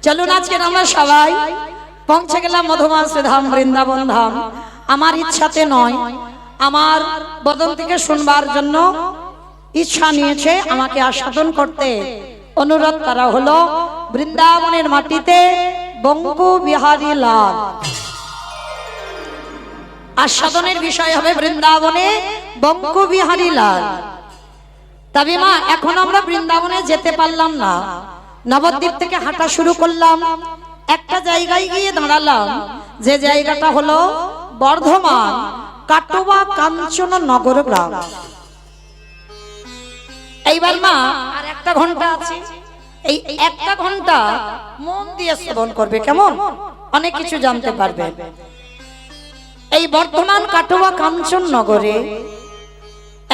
চলুন আজকে আমরা সবাই পৌঁছে গেলাম মধুমাস ধাম, বৃন্দাবন ধাম। আমার ইচ্ছাতে নয়, আমার বদন থেকে শুনবার জন্য ইচ্ছা নিয়েছে আমাকে আস্বাদন করতে। অনুরোধ করা হলো বৃন্দাবনের মাটিতে বঙ্কু বিহারী লাল। আস্বাদনের বিষয় হবে বৃন্দাবনে বঙ্কু বিহারী লাল। তবে মা, এখন আমরা বৃন্দাবনে যেতে পারলাম না। নবদ্বীপ থেকে হাঁটা শুরু করলাম, একটা জায়গায় গিয়ে দাঁড়ালাম, যে জায়গাটা হলো বর্ধমান কাটোয়া কাঞ্চন নগর গ্রাম। এইবার মা আর একটা ঘন্টা আছে, এই একটা ঘন্টা মন দিয়ে শ্রবণ করবে, কেমন? অনেক কিছু জানতে পারবে। এই বর্ধমান কাটোয়া কাঞ্চন নগরে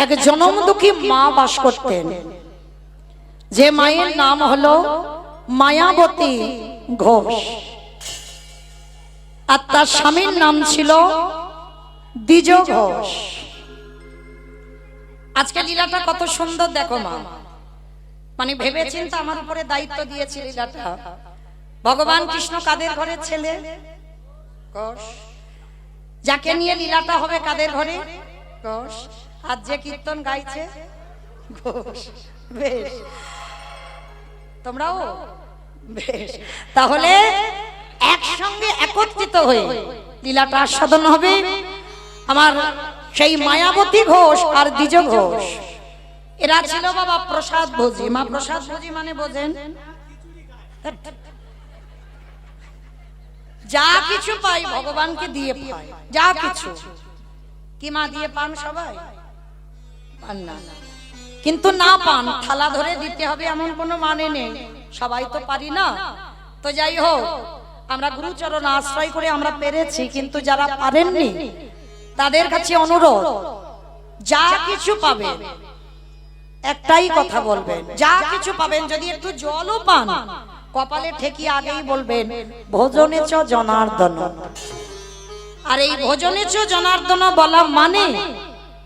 এক জনমদুখী মা বাস করতেন, যে মায়ের নাম হলো মায়াবতী ঘোষ, আর তার স্বামীর নাম ছিল দ্বিজ ঘোষ। আজকে লীলাটা কত সুন্দর দেখো মা, মানে ভেবেছেন তো আমার উপরে দায়িত্ব দিয়েছে লীলাটা। ভগবান কৃষ্ণ কাদের ঘরের ছেলে? ঘোষ। যাকে নিয়ে লীলাটা হবে কাদের ঘরে? ঘোষ। আর যে কীর্তন গাইছে ঘোষ। বেশ, তোমরাও বেশ। তাহলে একসঙ্গে একত্রিত হয়ে লীলাটা আস্বাদন হবে। আমার সেই মায়াবতী ঘোষ আর দ্বিজ ঘোষ, এরা ছিল বাবা প্রসাদ ভোজি। মা প্রসাদ ভোজি মানে বোঝেন? যা কিছু পাই ভগবানকে দিয়ে পাই, যা কিছু। কি মা দিয়ে পান সবাই? পান না, কিন্তু না পান থালা ধরে দিতে হবে এমন কোনো মানে নেই, সবাই তো পারি না। তো যাই হোক, আমরা গুরুচরণ আশ্রয় করে আমরা পেরেছি, কিন্তু যারা পারেননি তাদের কাছে অনুরোধ, যা কিছু পাবেন একটাই কথা বলবেন, যা কিছু পাবেন যদি একটু জলও পান কপালে ঠেকিয়ে আগেই বলবেন ভোজনে চ জনার্দন। আর এই ভোজনে চ জনার্দন বলা মানে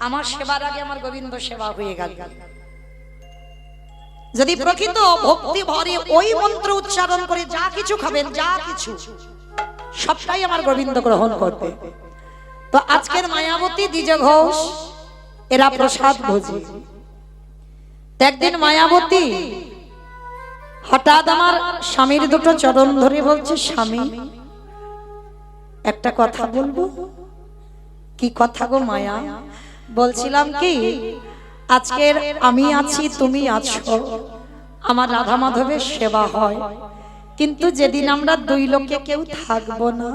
আমার সেবার আগে আমার গোবিন্দ সেবা হয়ে গেল। যদি প্রকৃত ভক্তি ভরে ওই মন্ত্র উচ্চারণ করে যা কিছু খাবেন, যা কিছু সবটাই আমার গোবিন্দ গ্রহণ করবে। তো আজকের মায়াবতী দ্বিজ ঘোষ এরা প্রসাদ ভোজি। একদিন মায়াবতী হঠাৎ আমার স্বামীর দুটো চরণ ধরে বলছে, স্বামী একটা কথা বলবো। কি কথা গো মায়া? বলছিলাম কি, আজকের আমি আছি, তুমি আছো, আমার রাধা মাধবের সেবা হয়, কিন্তু যেদিন আমরা দুই লোকে কেউ থাকবো না,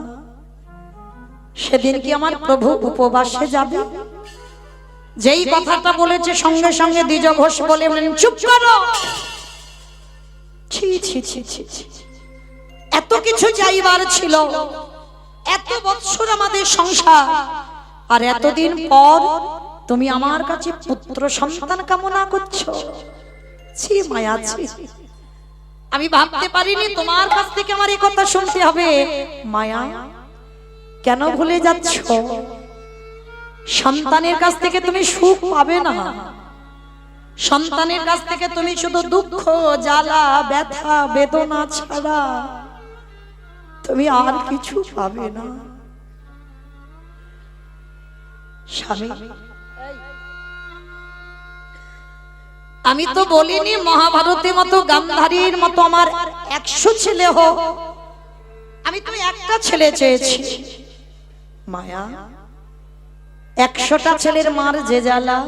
সেদিন কি আমার প্রভু উপবাসে যাবে? যেই কথাটা বলেছে সঙ্গে সঙ্গে দ্বিজ ঘোষ বলে বলেন, চুপ করো। ছি ছি ছি ছি ছি, এত কিছু চাইবার ছিল, এত বৎসর আমাদের সংসার, আর এতদিন পর তুমি আমার কাছে পুত্র সন্তান কামনা করছো? ছি মায়া, ছি। আমি ভাবতে পারিনি তোমার কাছ থেকে আমার এই কথা শুনতে হবে। মায়া, কেন ভুলে যাচ্ছ? সন্তানের কাছ থেকে তুমি সুখ পাবে না, সন্তানের কাছ থেকে তুমি শুধু দুঃখ, জ্বালা, ব্যথা, বেদনা ছাড়া তুমি আর কিছু পাবে না। স্বামী, আমি তো বলিনি মহাভারতের মতো গান্ধারীর মতো আমার 100 ছেলে হোক, আমি তো একটা ছেলে চেয়েছি। মায়া, 100টা ছেলের মার যে জ্বালা,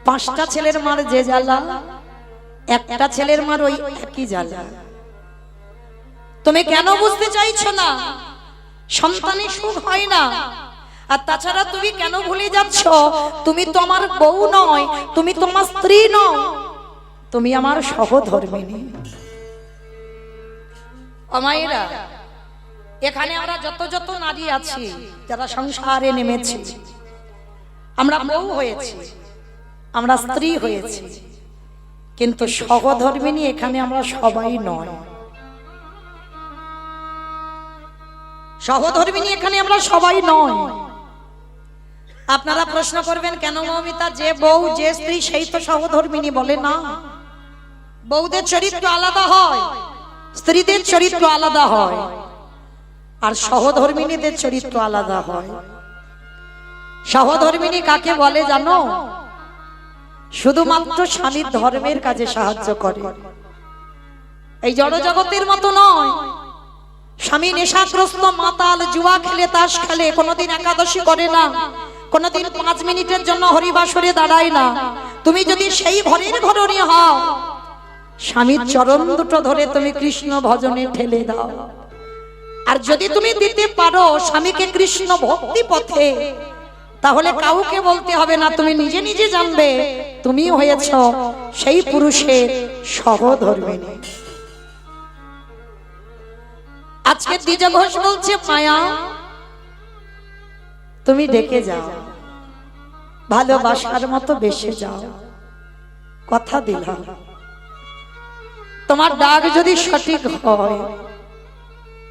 5টা ছেলের মার যে জ্বালা, একটা ছেলের মার ওই একই জ্বালা। তুমি কেন বুঝতে চাইছো না? সন্তানের সুখ হয় না। আর তাছাড়া তুমি কেন ভুলে যাচ্ছ, তুমি তো আমার বউ নয়, তুমি তো আমার স্ত্রী নও, তুমি আমার সহধর্মিণী। অমায়েরা, এখানে আমরা যত যত নারী আছি যারা সংসারে নেমেছি, আমরা বউ হয়েছি, আমরা স্ত্রী হয়েছি, কিন্তু সহধর্মিণী এখানে আমরা সবাই নয়। সহধর্মিণী এখানে আমরা সবাই নয়। আপনারা প্রশ্ন করবেন, কেন মৌমিতা, যে বউ যে স্ত্রী সেই তো সহধর্মিণী? বলে না, বউদের চরিত্র আলাদা হয়, স্ত্রীদের চরিত্র আলাদা হয় আর সহধর্মিণীদের চরিত্র আলাদা হয়। সহধর্মিণী কাকে বলে জানো? শুধুমাত্র স্বামীর ধর্মের কাজে সাহায্য করে, এই জড় জগতের মতো নয়। স্বামী নেশাগ্রস্ত মাতাল, জুয়া খেলে, তাস খেলে, কোনোদিন একাদশী করে না, কোনোদিন 5 মিনিটের জন্য হরিবাসরে দাঁড়ায় না। তুমি যদি সেই ঘরের ঘরণী হও, স্বামীর চরণ দুটো ধরে তুমি কৃষ্ণ ভজনে ঠেলে দাও। আর যদি তুমি দিতে পারো স্বামীকে কৃষ্ণ ভক্তি পথে, তাহলে কাউকে বলতে হবে না, তুমি নিজে নিজে জানবে তুমি হয়েছ সেই পুরুষের সহধর্মিণী। আজকে দ্বিজ ঘোষ বলছে, মায়া তুমি ডেকে যাও, ভালোবাসার মতো বেসে যাও, কথা দিলাম। তোমার ডাক যদি সঠিক হয়,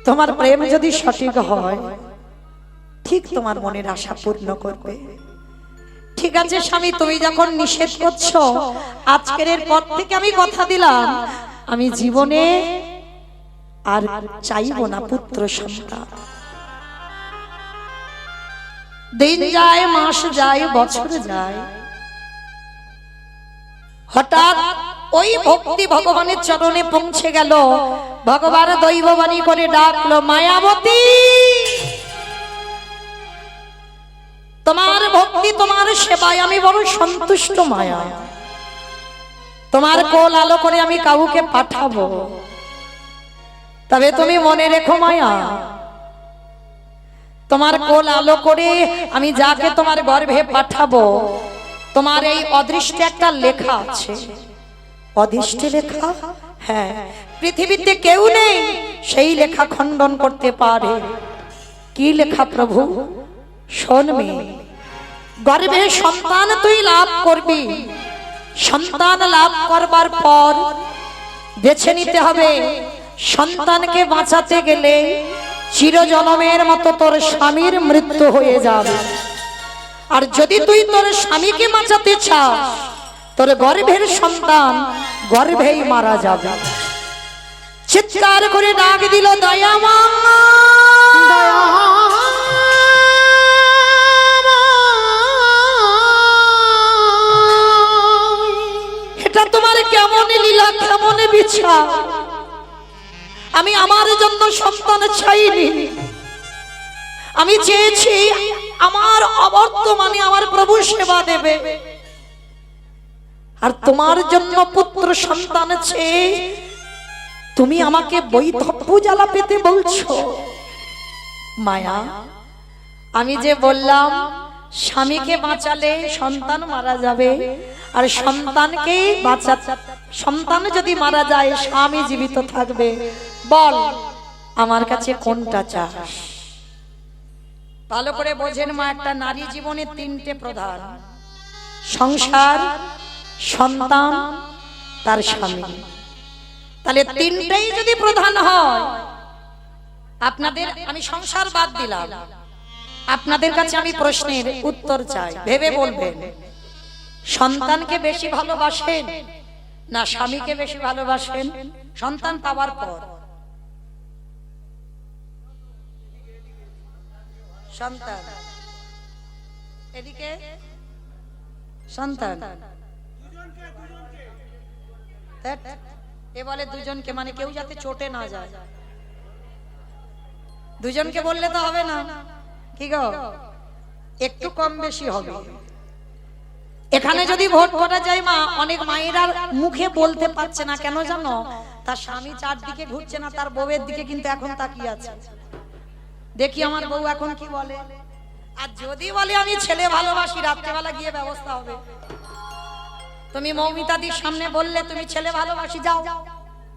তোমার প্রেম যদি সঠিক হয়, ঠিক তোমার মনের আশা পূর্ণ করবে। ঠিক আছে স্বামী, তুমি যখন নিষেধ করছো, আজকের পর থেকে আমি কথা দিলাম, আমি জীবনে আর চাইবো না পুত্র সন্তান। দিন যায়, মাস যায়, বছর যায়, হঠাৎ ওই ভক্তি ভগবানের চরণে পৌঁছে গেল। ভগবান দৈববাণী করে ডাকলো, মায়াবতী, তোমার ভক্তি, তোমার সেবায় আমি বড় সন্তুষ্ট মায়া। তোমার কোল আলো করে আমি কাউকে পাঠাবো, তবে তুমি মনে রেখো মায়া, তোমার কোল আলো করে আমি যাকে তোমার গর্ভে পাঠাবো, তোমার এই অদৃষ্টে একটা লেখা আছে। অদৃষ্টে লেখা? হ্যাঁ, পৃথিবীতে কেউ নেই সেই লেখা খণ্ডন করতে পারে। কি লেখা প্রভু? শোন মেয়ে, গর্ভে সন্তান তুই লাভ করবি। সন্তান লাভ করবার পর বেছে নিতে হবে, সন্তানকে বাঁচাতে গেলে চিরজনমের মতো তোর স্বামীর মৃত্যু হয়ে যাবে। আর যদি তুই তোর স্বামীকে বাঁচাতে চাস, তোর গর্ভের সন্তান গর্ভেই মারা যাবে। চিৎকার করে ডাক দিল, দয়ামা, এটা তোমার কেমন লীলা, কেমন বিচার? আমি আমার জন্য সন্তান চাইনি, আমি চেয়েছি আমার অবর্তমানে আমার প্রভু সেবা দেবে। আর তোমার জন্য পুত্র সন্তান চেয়ে তুমি আমাকে বৈধব্য জ্বালা পেতে বলছো? মায়া, আমি যে বললাম স্বামীকে বাঁচালে সন্তান মারা যাবে, আর সন্তানকে সন্তান যদি মারা যায় স্বামী জীবিত থাকবে। বল আমার কাছে কোনটা চাস? ভালো করে বোঝেন মা, একটা নারী জীবনে 3টে প্রধান: সংসার, সন্তান, তার স্বামী। তাহলে 3টাই যদি প্রধান হয়, আপনাদের আমি সংসার বাদ দিলাম, আপনাদের কাছে আমি প্রশ্নের উত্তর চাই, ভেবে বলবেন। সন্তানকে বেশি ভালোবাসেন না স্বামীকে বেশি ভালোবাসেন? সন্তান পাওয়ার পর সন্তান, এদিকে সন্তান, এ বলে দুজনকে, মানে কেউ যাতে চটে না যায়। দুজনকে বললে তো হবে না, কি গো, একটু কম বেশি হবে। এখানে যদি ভোট করা যায় মা, অনেক মায়েরা মুখে বলতে পারছে না, কেন জানো? তার স্বামী চারদিকে ঘুরছে না, তার বউয়ের দিকে কিন্তু এখন তাকিয়ে আছে। দেখি আমার বউ এখন কি বলে। আর যদি বলে আমি ছেলে ভালোবাসি, রাত্রেবেলা গিয়ে ব্যবস্থা হবে। তুমি মৌমিতাদির সামনে বললে তুমি ছেলে ভালোবাসি, যাও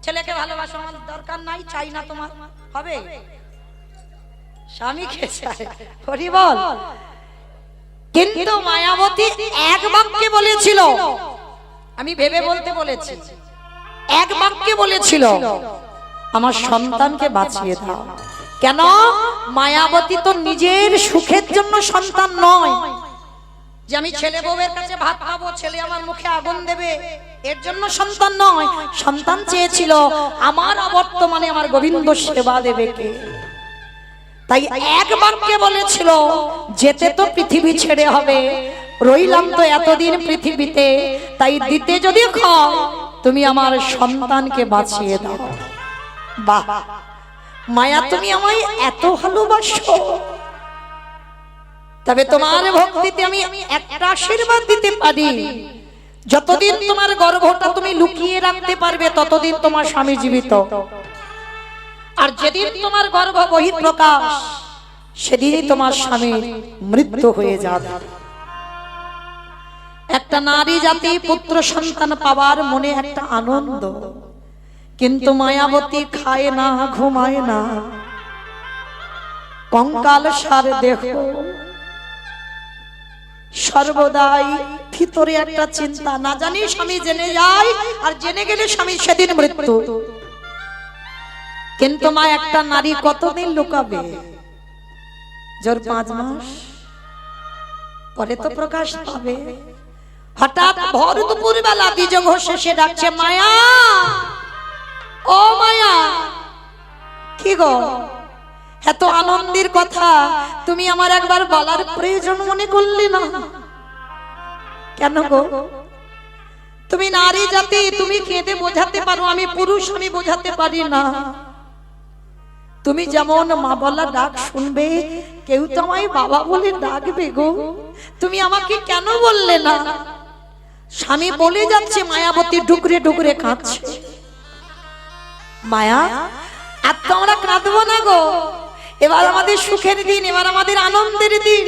ছেলেকে ভালোবাসো, আমার দরকার নাই, চাই না তোমার, হবে? স্বামীকে চাই, হরি বল। কিন্তু মায়াবতী এক বাক্যে বলেছিল, আমি ভেবে বলতে বলেছি, এক বাক্যে বলেছিল, আমার সন্তানকে বাঁচিয়ে দাও। কেন? মায়াবতী তো নিজের সুখের জন্য সন্তান নয়, যে আমি ছেলে বউয়ের কাছে ভাত খাবো, ছেলে আমার মুখে আগুন দেবে, এর জন্য সন্তান নয়। সন্তান চেয়েছিল আমার বর্তমানে আমার গোবিন্দ সেবা দেবে কে। তাই এক বাক্যে বলেছিল, যেতে তো পৃথিবী ছেড়ে হবে, রইলাম তো এতদিন পৃথিবীতে, তাই দিতে যদি খাও তুমি আমার সন্তানকে বাঁচিয়ে দাও। বাহ মায়া, তুমি আমায় এত ভালোবাসো, তবে তোমার ভক্তিতে আমি একটা আশীর্বাদ দিতে পারি, যতদিন তোমার গর্ভটা তুমি লুকিয়ে রাখতে পারবে ততদিন তোমার স্বামী জীবিত, আর যেদিন তোমার গর্ভ বহিঃপ্রকাশ সেদিনই তোমার স্বামীর মৃত্যু হয়ে যাবে। একটা নারী জাতি পুত্র সন্তান পাওয়ার মনে একটা আনন্দ, কিন্তু মায়াবতী খায় না, ঘুমায় না, কঙ্কাল সার দেহ, সর্বদাই ভিতরে একটা চিন্তা, না জানি স্বামী জেনে যায়, আর জেনে গেলে স্বামী সেদিন মৃত্যু। কিন্তু মা একটা নারী কতদিন লুকাবে? জোর 5 মাস পরে তো প্রকাশ পাবে। হঠাৎ ভর দুপুর বেলা দ্বিজ ঘোষ এসে ডাকছে, মায়া, ও মায়া। কি গো, এত আনন্দের কথা তুমি আমার একবার বলার প্রয়োজন মনে করলে না? কেন গো? তুমি নারী জাতি, তুমি কেঁদে বোঝাতে পারো, আমি পুরুষ, আমি বোঝাতে পারি না। তুমি যেমন মা বলা ডাক শুনবে, কেউ তো আমায় বাবা বলে ডাকবে গো, তুমি আমাকে কেন বললে না? স্বামী বলে যাচ্ছে, মায়াবতী ডুকরে ডুকরে কাঁদছে। মায়া, আর তো আমরা কাঁদবো না গো, এবার আমাদের সুখের দিন, এবার আমাদের আনন্দের দিন।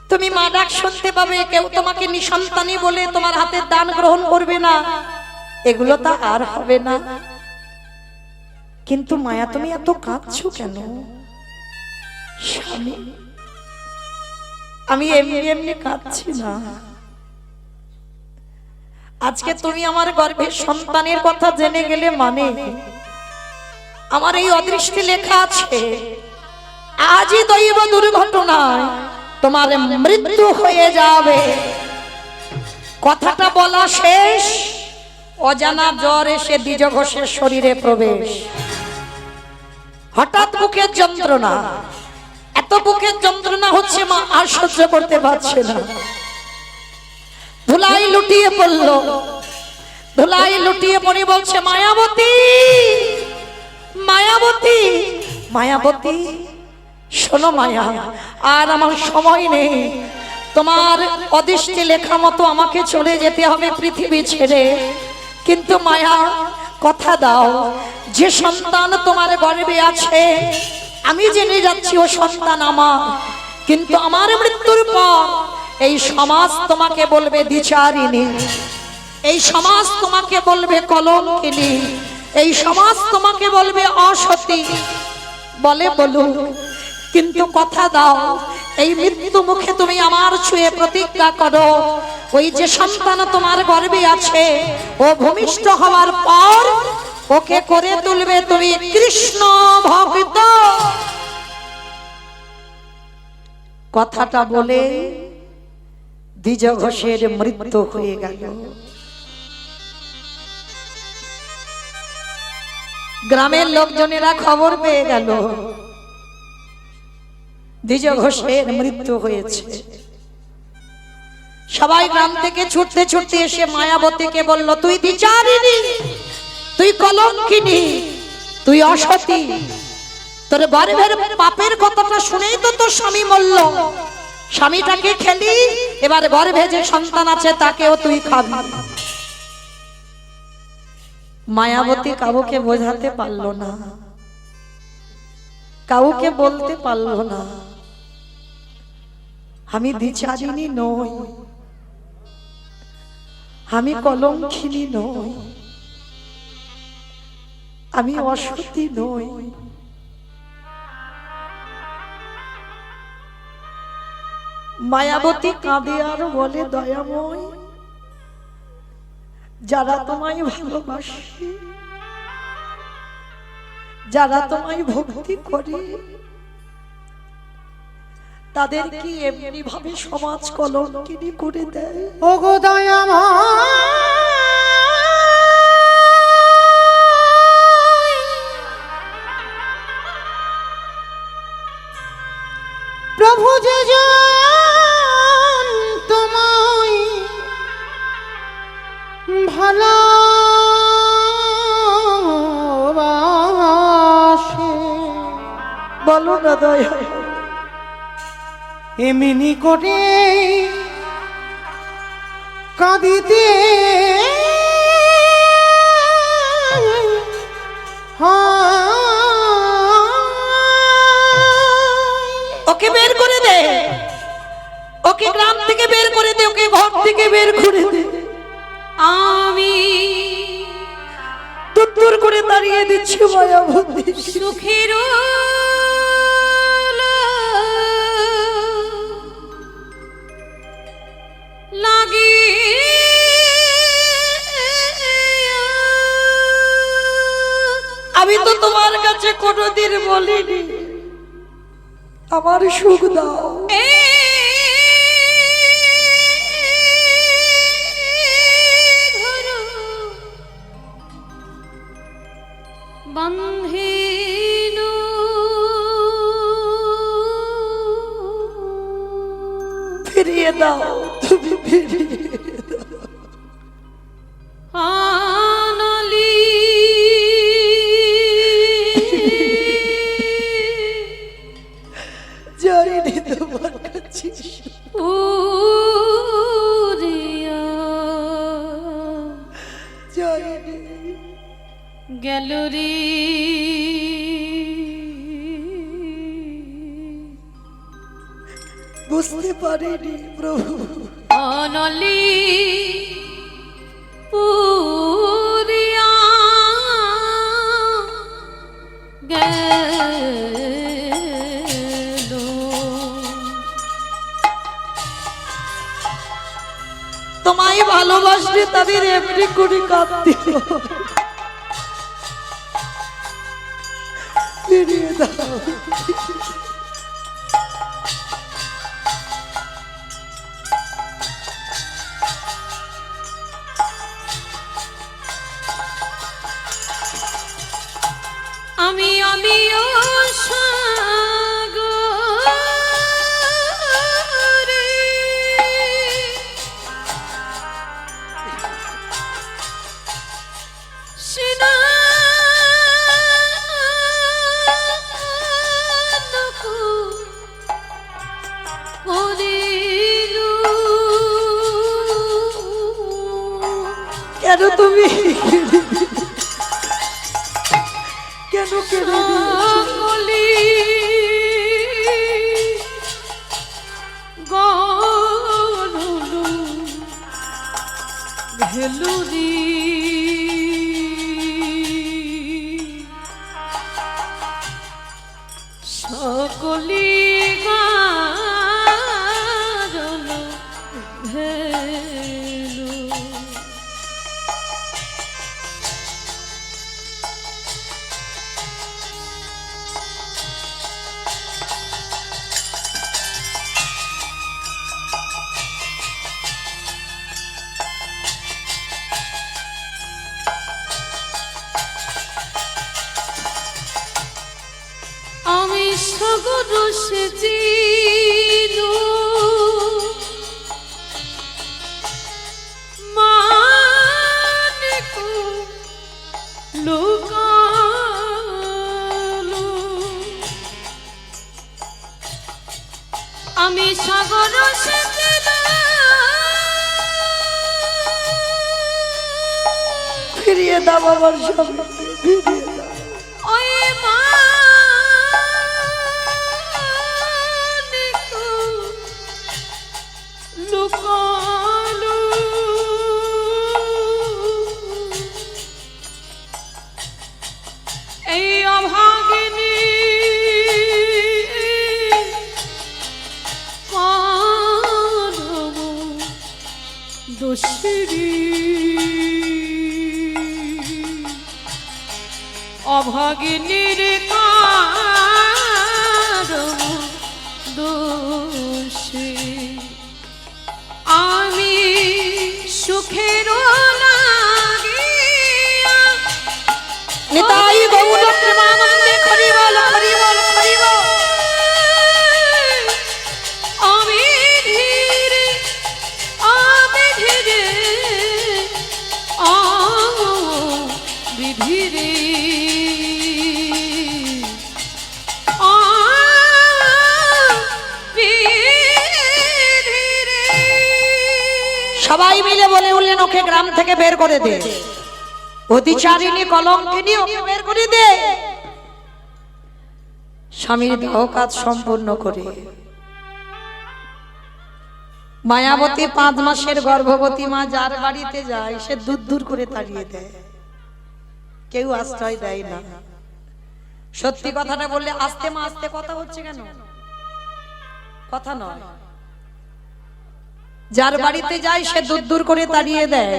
তুমি মা ডাক শুনতে পাবে, কেউ তোমাকে নিঃসন্তানী বলে তোমার হাতের দান গ্রহণ করবে না, এগুলো তা আর হবে না। কিন্তু মায়া, তুমি এত কাঁদছো কেন? স্বামী, আমি এমনি এমনি কাঁদছি না। আজকে তুমি আমার গর্ভের সন্তানের কথা জেনে গেলে মানে আমার এই অদৃষ্টে লেখা আছে, আজই দৈব দুর্ঘটনায় তোমার মৃত্যু হয়ে যাবে। কথাটা বলা শেষ, অজানা জ্বর এসে দ্বিজ ঘোষের শরীরে প্রবেশ। হঠাৎ বুকের যন্ত্রণা, এত বুকের যন্ত্রণা হচ্ছে মা আর সহ্য করতে পারছে না। ধুলাই লুটিয়ে পড়ল, ধুলাই লুটিয়ে পড়ে বলছে, মায়াবতী, মায়াবতী, মায়াবতী, শোনো মায়া, আর আমার সময় নেই, তোমার অদৃষ্টে লেখা মতো আমাকে চলে যেতে হবে পৃথিবী ছেড়ে। কিন্তু মায়া, কথা দাও, যে সন্তান তোমার গর্ভে আছে আমি জেনে যাচ্ছি ও সন্তান আমার, কিন্তু আমার মৃত্যুর পর এই সমাজ তোমাকে বলবে দ্বিচারিণী, এই সমাজ তোমাকে বলবে কলঙ্কিনী, এই সমাজ তোমাকে বলবে অসতী। বলে বলুক, কিন্তু কথা দাও, এই মৃত্যু মুখে তুমি আমার ছুঁয়ে প্রতিজ্ঞা করো, ওই যে সন্তান তোমার গর্ভে আছে ও ভূমিষ্ঠ হওয়ার পর ওকে করে তুলবে তুমি কৃষ্ণ ভক্ত। কথাটা বলে দ্বিজ ঘোষের মৃত্যু হয়ে গেল। গ্রামের লোকজনেরা খবর পেয়ে গেল দ্বিজ ঘোষের মৃত্যু হয়েছে। সবাই গ্রাম থেকে ছুটতে ছুটতে এসে মায়াবতীকে বলল, তুই দ্বিচারিণী, তুই কলঙ্কিনী, তুই অসতী, তোর গর্ভের পাপের কথাটা শুনেই তো তোর স্বামী মরল, স্বামীটাকে খেলি, এবার গর্ভে যে সন্তান আছে তাকেও তুই খাবি। মায়াবতী কাউকে বোঝাতে পারলো না, কাউকে বলতে পারলো না, আমি দ্বিচারিণী নই, আমি কলঙ্কিনী নই, আমি অসতী নই। মায়াবতী কাঁদে আর বলে, দয়াময়, যারা তোমায় ভালোবাসে, যারা তোমায় ভক্তি করে, তাদের কি এমনি ভাবে সমাজ কলঙ্কিনী করে দেয়? ওগো দয়াময় প্রভু যে জন তোমায় ভালোবাসে, বলো না দয়া, এমনি করে কাঁদিতে ওকে বের করে দে, ওকে গ্রাম থেকে বের করে দে, ওকে ঘর থেকে বের করে দে। আমি দূর করে দাঁড়িয়ে দিচ্ছি মায়াবতী। সুখের লাগে আমি তো তোমার কাছে কোনোদিন বলিনি আমার সুখ দাও। বন্ধেন ফিরিয়ে দাও, তুমি ফিরিয়ে দাও। আনলি যাইনি তোমার কাছে উড়িয়া যাইনি, গেল রে বুঝতে পারিনি প্রভু। অনলি পুরিয়া গেল। তোমায় ভালোবাসলে তাদের এমনি করে কাঁদতে হয়। ফিরিয়ে দাও। আমি ও সাগরে সিনানকু করিলু। কেন তুমি কেন কেড়ে সকলি গলু ভেলুরি সকলি গারল ভেলু। আমি সাগর সেচিল মানিক লুকালো। আমি সাগর সেচিল ফিরিয়ে দাও আমার সামনে, ফিরিয়ে দাও। ওই মানিক লুকালো। এই অভাগিনী মানব দোষিনী, অভাগিনীর কারণ দোষে আমি সুখের লাগিয়া নিতাই গৌর প্রেমানন্দে হরি বল হরি বল হরি বল। আমি ধীরে আমি ধীরে ধীরে সবাই মিলে বলে উঠলেন ওকে গ্রাম থেকে বের করে দে, অতিচারিণী কলঙ্কিনী ওকে বের করে দে। স্বামীর দেহ কাজ সম্পূর্ণ করে মায়াবতী 5 মাসের গর্ভবতী মা যার বাড়িতে যায় সে দূর দূর করে তাড়িয়ে দেয়, কেউ আশ্রয় দেয় না। সত্যি কথাটা বললে আস্তে মা আস্তে কথা হচ্ছে কেন? কথা নয়, যার বাড়িতে যায় সে দূর দূর করে তাড়িয়ে দেয়।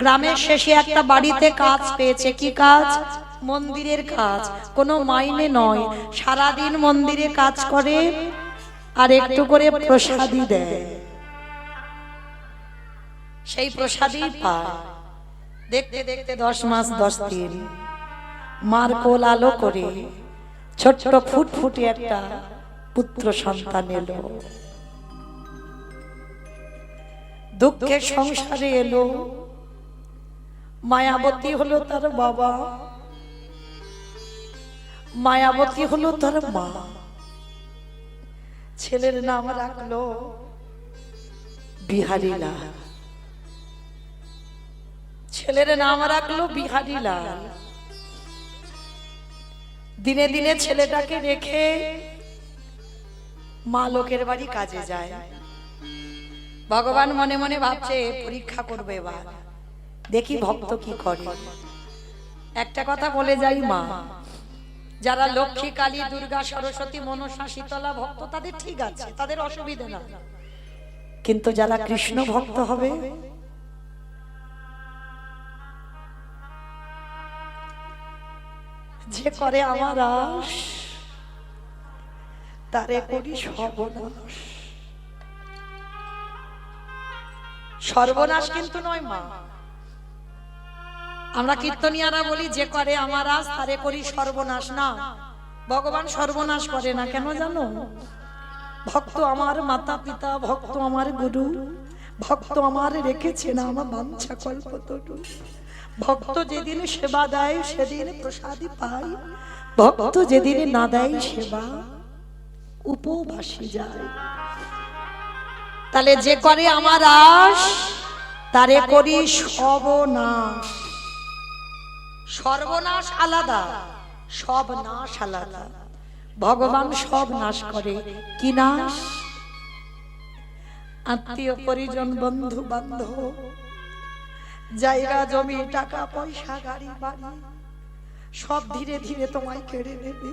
গ্রামের শেষে একটা বাড়িতে কাজ পেয়েছে। কি কাজ? মন্দিরের কাজ। কোনো মাইনে নয়, সারাদিন মন্দিরে কাজ করে আর একটু করে প্রসাদী দেয়, সেই প্রসাদী পায়। দেখতে দেখতে 10 মাস 10 দিন মার কোল আলো করে ছোট্ট ফুটফুটে একটা পুত্র সন্তান এলো। দুঃখের সংসারে এলো। মায়াবতী হলো তার বাবা, মায়াবতী হলো তার মা। ছেলের নাম রাখলো বিহারীলাল। ছেলের নাম রাখলো বিহারীলাল। দিনে দিনে ছেলেটাকে রেখে মা লোকের বাড়ি কাজে যায়। ভগবান মনে মনে ভাবছে পরীক্ষা করবে এবার, দেখি ভক্ত কি করে। একটা কথা বলে যাই মা, যারা লক্ষ্মী, কালী, দুর্গা, সরস্বতী, মনসা, শীতলা ভক্ত তাদের ঠিক আছে, তাদের অসুবিধা না। কিন্তু যারা কৃষ্ণ ভক্ত হবে, যে করে আমার আশ তারে করি সর্বনাশ। সর্বনাশ কিন্তু নয় মা, আমরা কীর্তনিয়ারা বলি যে করে আমার আজ তারে করি সর্বনাশ। না, ভগবান সর্বনাশ করে না। কেন জানো? ভক্ত আমার মাতা পিতা, ভক্ত আমার গুরু, ভক্ত আমার রেখেছে না আমার বাঞ্ছা কল্পতরু। ভক্ত যেদিন সেবা দেয় সেদিন প্রসাদী পায়, ভক্ত যেদিন না দেয় সেবা উপবাসী যায়। তাহলে যে করে আমার আশ তারে করি সর্বনাশ। সর্বনাশ আলাদা, সব নাশ আলাদা। ভগবান সব নাশ করে। কি নাশ? আত্মীয় পরিজন, বন্ধু বান্ধব, জায়গা জমি, টাকা পয়সা, গাড়ি বাড়ি সব ধীরে ধীরে তোমায় কেড়ে নেবে,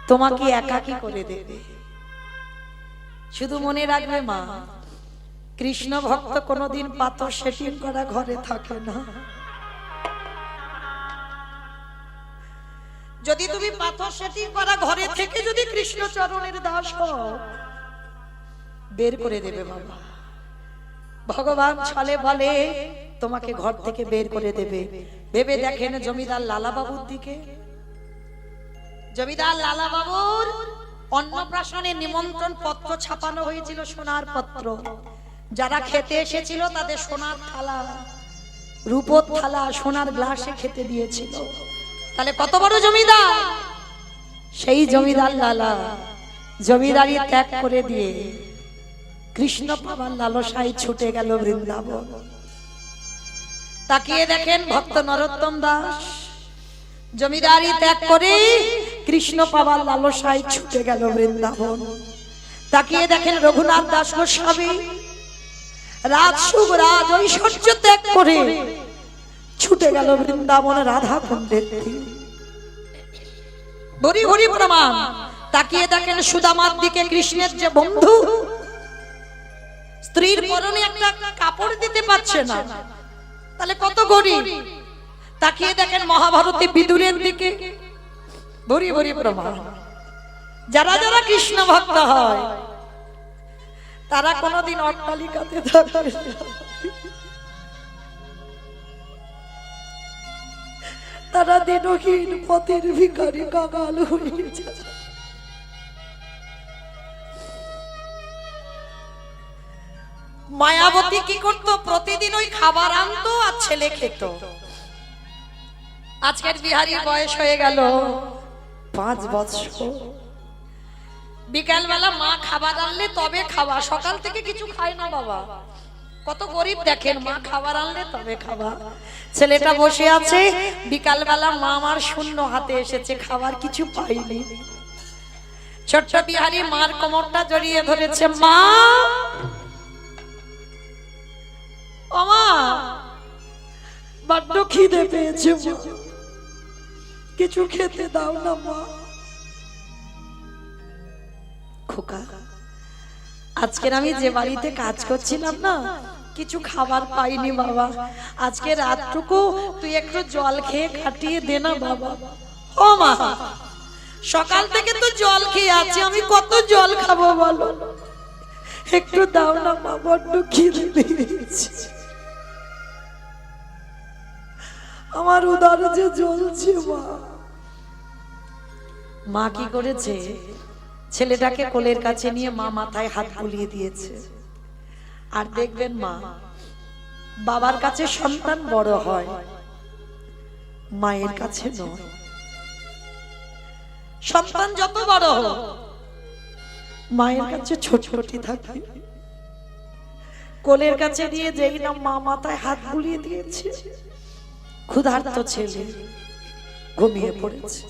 তোমাকে একাকী করে দেবে। শুধু মনে রাখবে মা, কৃষ্ণ ভক্ত কোনোদিন পাথর সেটিং করা ঘরে থাকে না। যদি তুমি পাথর সেটিং করা ঘরে থেকে যদি কৃষ্ণ চরণের দাস হও, বের করে দেবে বাবা। ভগবান ছলে বলে তোমাকে ঘর থেকে বের করে দেবে। ভেবে দেখেন জমিদার লালা বাবুর দিকে। জমিদার লালা বাবুর অন্নপ্রাশনে নিমন্ত্রণ পত্র ছাপানো হয়েছিল, সোনার পত্র। যারা খেতে এসেছিল তাদের সোনার থালা, রূপোর থালা, সোনার গ্লাসে খেতে দিয়েছিল। তাহলে কত বড় জমিদার! সেই জমিদার লালা জমিদারি ত্যাগ করে দিয়ে কৃষ্ণ পাবার লালসায় ছুটে গেল বৃন্দাবন। তাকিয়ে দেখেন ভক্ত নরোত্তম দাস জমিদারি ত্যাগ করে কৃষ্ণ পাবার লালসায় ছুটে গেল বৃন্দাবন। তাকিয়ে দেখেন রঘুনাথ দাস গোস্বামী রাজসুখ রাজ ঐশ্বর্য ত্যাগ করে ছুটে গেল বৃন্দাবন রাধা কুণ্ডের তীরে। ভরি ভরি প্রমাণ। তাকিয়ে দেখেন সুদামার দিকে কৃষ্ণের যে বন্ধু, স্ত্রীর পরনে একটা কাপড় দিতে পারছে না, তাহলে কত গরিব। তাকিয়ে দেখেন মহাভারতী বিদুরের দিকে, ভরি ভরি প্রমাণ। যারা যারা কৃষ্ণ ভক্ত হয় তারা কোনোদিন অট্টালিকাতে থাকে না। তারা দিনহীন পথের ভিখারি কাঙাল হয়ে যায়। মায়াবতী কি করতো? প্রতিদিন ওই খাবার আনতো আর ছেলে খেত। আজকের বিহারীর বয়স হয়ে গেল 5 বছর। বিকালবেলা মা খাবার আনলে তবে খাওয়া, সকাল থেকে কিছু খায় না বাবা। কত গরিব দেখেন, মা খাবার আনলে তবে খাওয়া। ছেলেটা বসে আছে, বিকালবেলা মা আমার শূন্য হাতে এসেছে, খাবার কিছু পাইনি। ছোট্ট বিহারী মার কোমরটা জড়িয়ে ধরেছে, মা ও মা, বড্ড খিদে পেয়েছে, কিছু খেতে দাও না মা। খোকা, আজকের আমি যে বাড়িতে কাজ করছিলাম না, কিছু খাবার পাইনি বাবা। আজকে রাতটুকু তুই একটু জল খেয়ে কাটিয়ে দে না বাবা। ও মা, সকাল থেকে তো জল খেয়ে আছি, আমি কত জল খাবো বলো, একটু দাও না মা, বড্ড খিদে পেয়েছে। আমার উদর যে জ্বলছে মা। মা কি করেছে? ছেলেটাকে কোলের কাছে নিয়ে মা মাথায় হাত বুলিয়ে দিয়েছে। আর দেখবেন মা, বাবার কাছে সন্তান বড় হয়, মায়ের কাছে নয়। সন্তান যত বড় হোক, মায়ের কাছে ছোট ছোটই থাকে। কোলের কাছে নিয়ে যেই না মা মাথায় হাত বুলিয়ে দিয়েছে, ক্ষুধার্ত ছেলে ঘুমিয়ে পড়েছে।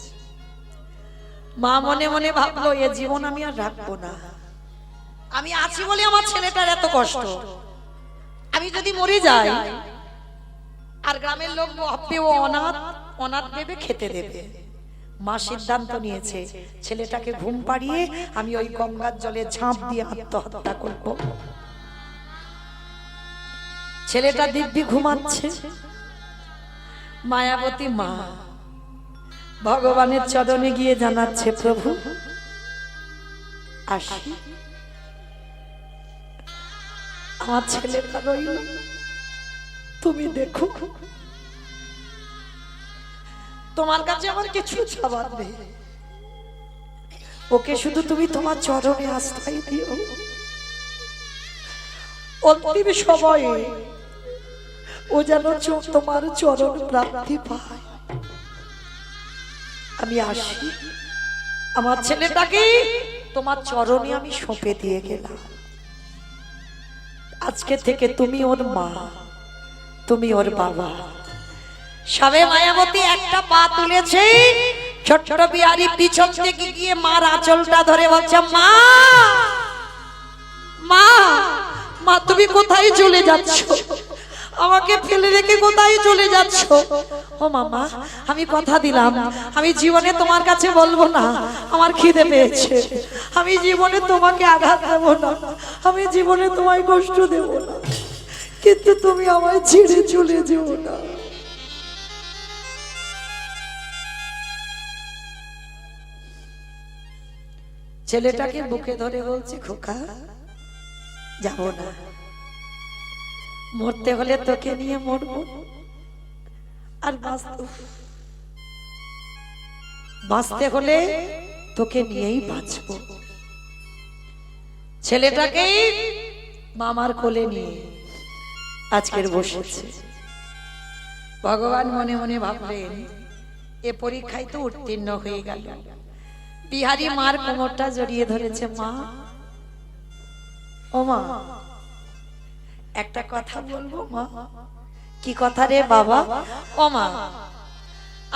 মা মনে মনে ভাবলো, এ জীবন আমি আর রাখবো না। আমি আছি বলে আমার ছেলেটার এত কষ্ট, আমি যদি মরে যাই আর গ্রামের লোক ভাববে ও অনাথ, অনাথ দেবে, খেতে দেবে। মা সিদ্ধান্ত নিয়েছে, ছেলেটাকে ঘুম পাড়িয়ে আমি ওই গঙ্গার জলে ঝাঁপ দিয়ে আত্মহত্যা করব। ছেলেটা দিব্যি ঘুমাচ্ছে। মায়াবতী মা ভগবানের চরণে গিয়ে জানাচ্ছে, প্রভু আসি, আমার ছেলেটা রইল, তুমি দেখো। তোমার কাছে আমার কিছু চাওয়ার নেই, ওকে শুধু তুমি তোমার চরণে আশ্রয় দিও। অন্তিম সময়ে ও যেন তোমার চরণ প্রাপ্তি পায়। আমি আসি, আমার ছেলেটাকে তোমার চরণে আমি সঁপে দিয়ে গেলাম। আজকে থেকে তুমি ওর মা, তুমি ওর বাবা। সবে মায়াবতী একটা পা তুলেছে, ছোট্ট বিহারী পিছন থেকে গিয়ে মার আঁচলটা ধরে বলছে, মা মা মা, তুমি কোথায় চলে যাচ্ছ? আমাকে ফেলে রেখে কোথায় চলে যাচ্ছ? ও মামা, আমি কথা দিলাম, আমি জীবনে তোমার কাছে বলবো না আমার খিদে পেয়েছে, আমি জীবনে তোমাকে আঘাত দেব না, আমি জীবনে তোমায় কষ্ট দেব না, কিন্তু তুমি আমায় ছেড়ে চলে যেও না। ছেলেটাকে বুকে ধরে বলছে, খোকা যাব না, মরতে হলে তোকে নিয়ে মরবো, আর বাঁচতে হলে তোকে নিয়েই বাঁচবো। ছেলেটাকে মামার কোলে নিয়ে আজকের বসেছে। ভগবান মনে মনে ভাবলেন, এ পরীক্ষায় তো উত্তীর্ণ হয়ে গেল। বিহারী মার কোমরটা জড়িয়ে ধরেছে, মা ও মা, একটা কথা বলবো মা। কি কথা রে বাবা? ও মা,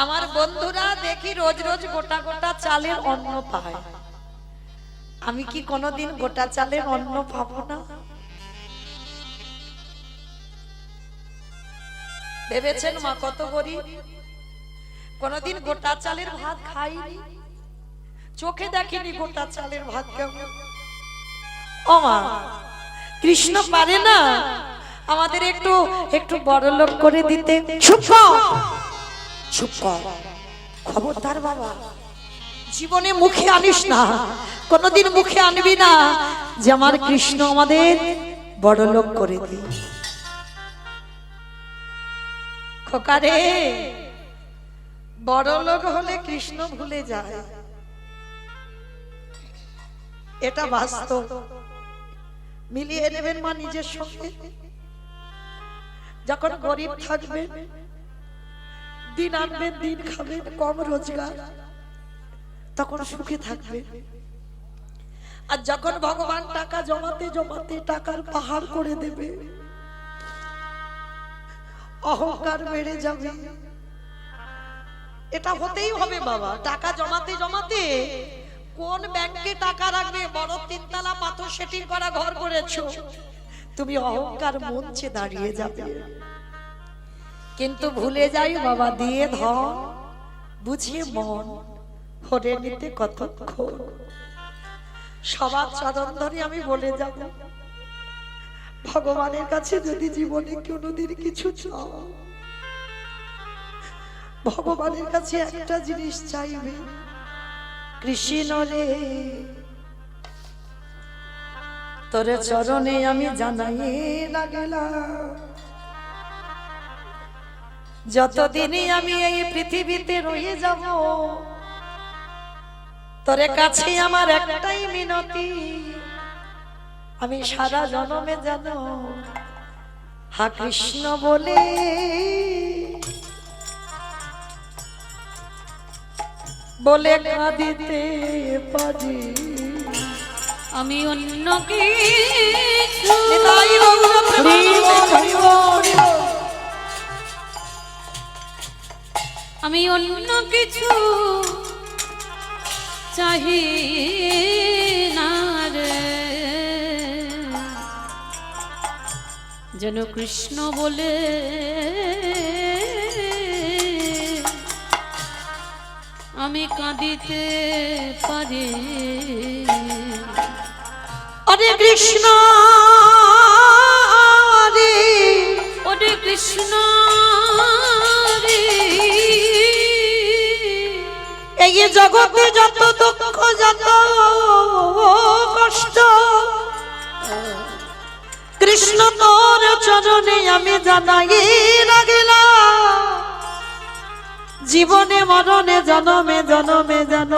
আমার বন্ধুরা দেখি রোজ রোজ গোটা গোটা চালের অন্ন পায়, আমি কি কোনোদিন গোটা চালের অন্ন পাবো না? ভেবেছেন মা কত গরিব, কোনোদিন গোটা চালের ভাত খাইনি, চোখে দেখেনি গোটা চালের ভাত কেমন। ও মা, কৃষ্ণ পারে না আমাদের একটু একটু বড় লোক করে দিতে? চুপ কর, খবরদার বাবা, জীবনে মুখে আনিস না, কোনোদিন মুখে আনবি না যে আমার কৃষ্ণ আমাদের বড় লোক করে দি। খোকারে, বড় লোক হলে কৃষ্ণ ভুলে যায়, এটা বাস্তব। মিলিয়ে নেবেন মা নিজের সঙ্গে। যখন গরিব থাকবেন, দিন আনবেন দিন খাবেন, কম রোজগার, তখন সুখে থাকবেন। আর যখন ভগবান টাকা জমাতে জমাতে টাকার পাহাড় করে দেবে, অহংকার বেড়ে যাবে। এটা হতেই হবে বাবা। টাকা জমাতে জমাতে কোন ব্যাংকে টাকা রাখবে? বড় তিনতলা পাথর সেটিং করা ঘর করেছো, তুমি অহংকার মঞ্চে দাঁড়িয়ে যাবে। কিন্তু ভুলে যাই বাবা, দিয়ে ধন বুঝিয়ে মন হরে নিতে কতক্ষণ। সবার চরণ ধরে আমি বলে যাব, ভগবানের কাছে যদি জীবনে কোনোদিন কিছু চাও, ভগবানের কাছে একটা জিনিস চাইবে, কৃষ্ণ রে তোর চরণে আমি জানাই লাগলাম, যতদিনই আমি এই পৃথিবীতে রয়ে যাব, তোর কাছে আমার একটাই মিনতি, আমি সারা জনমে যেন হা কৃষ্ণ বলে বলে কাঁদিতে পারি। আমি অন্য কিছু আমি অন্য কিছু চাহি না রে, যেন কৃষ্ণ বলে আমি কাঁদিতে পারি। হরে কৃষ্ণ রে, ওরে কৃষ্ণ রে, এই জগতে যত দুঃখ যত কষ্ট, কৃষ্ণ তোর চরণে আমি জানাই লাগলাম, জীবনে মরণে জনমে জনমে যেন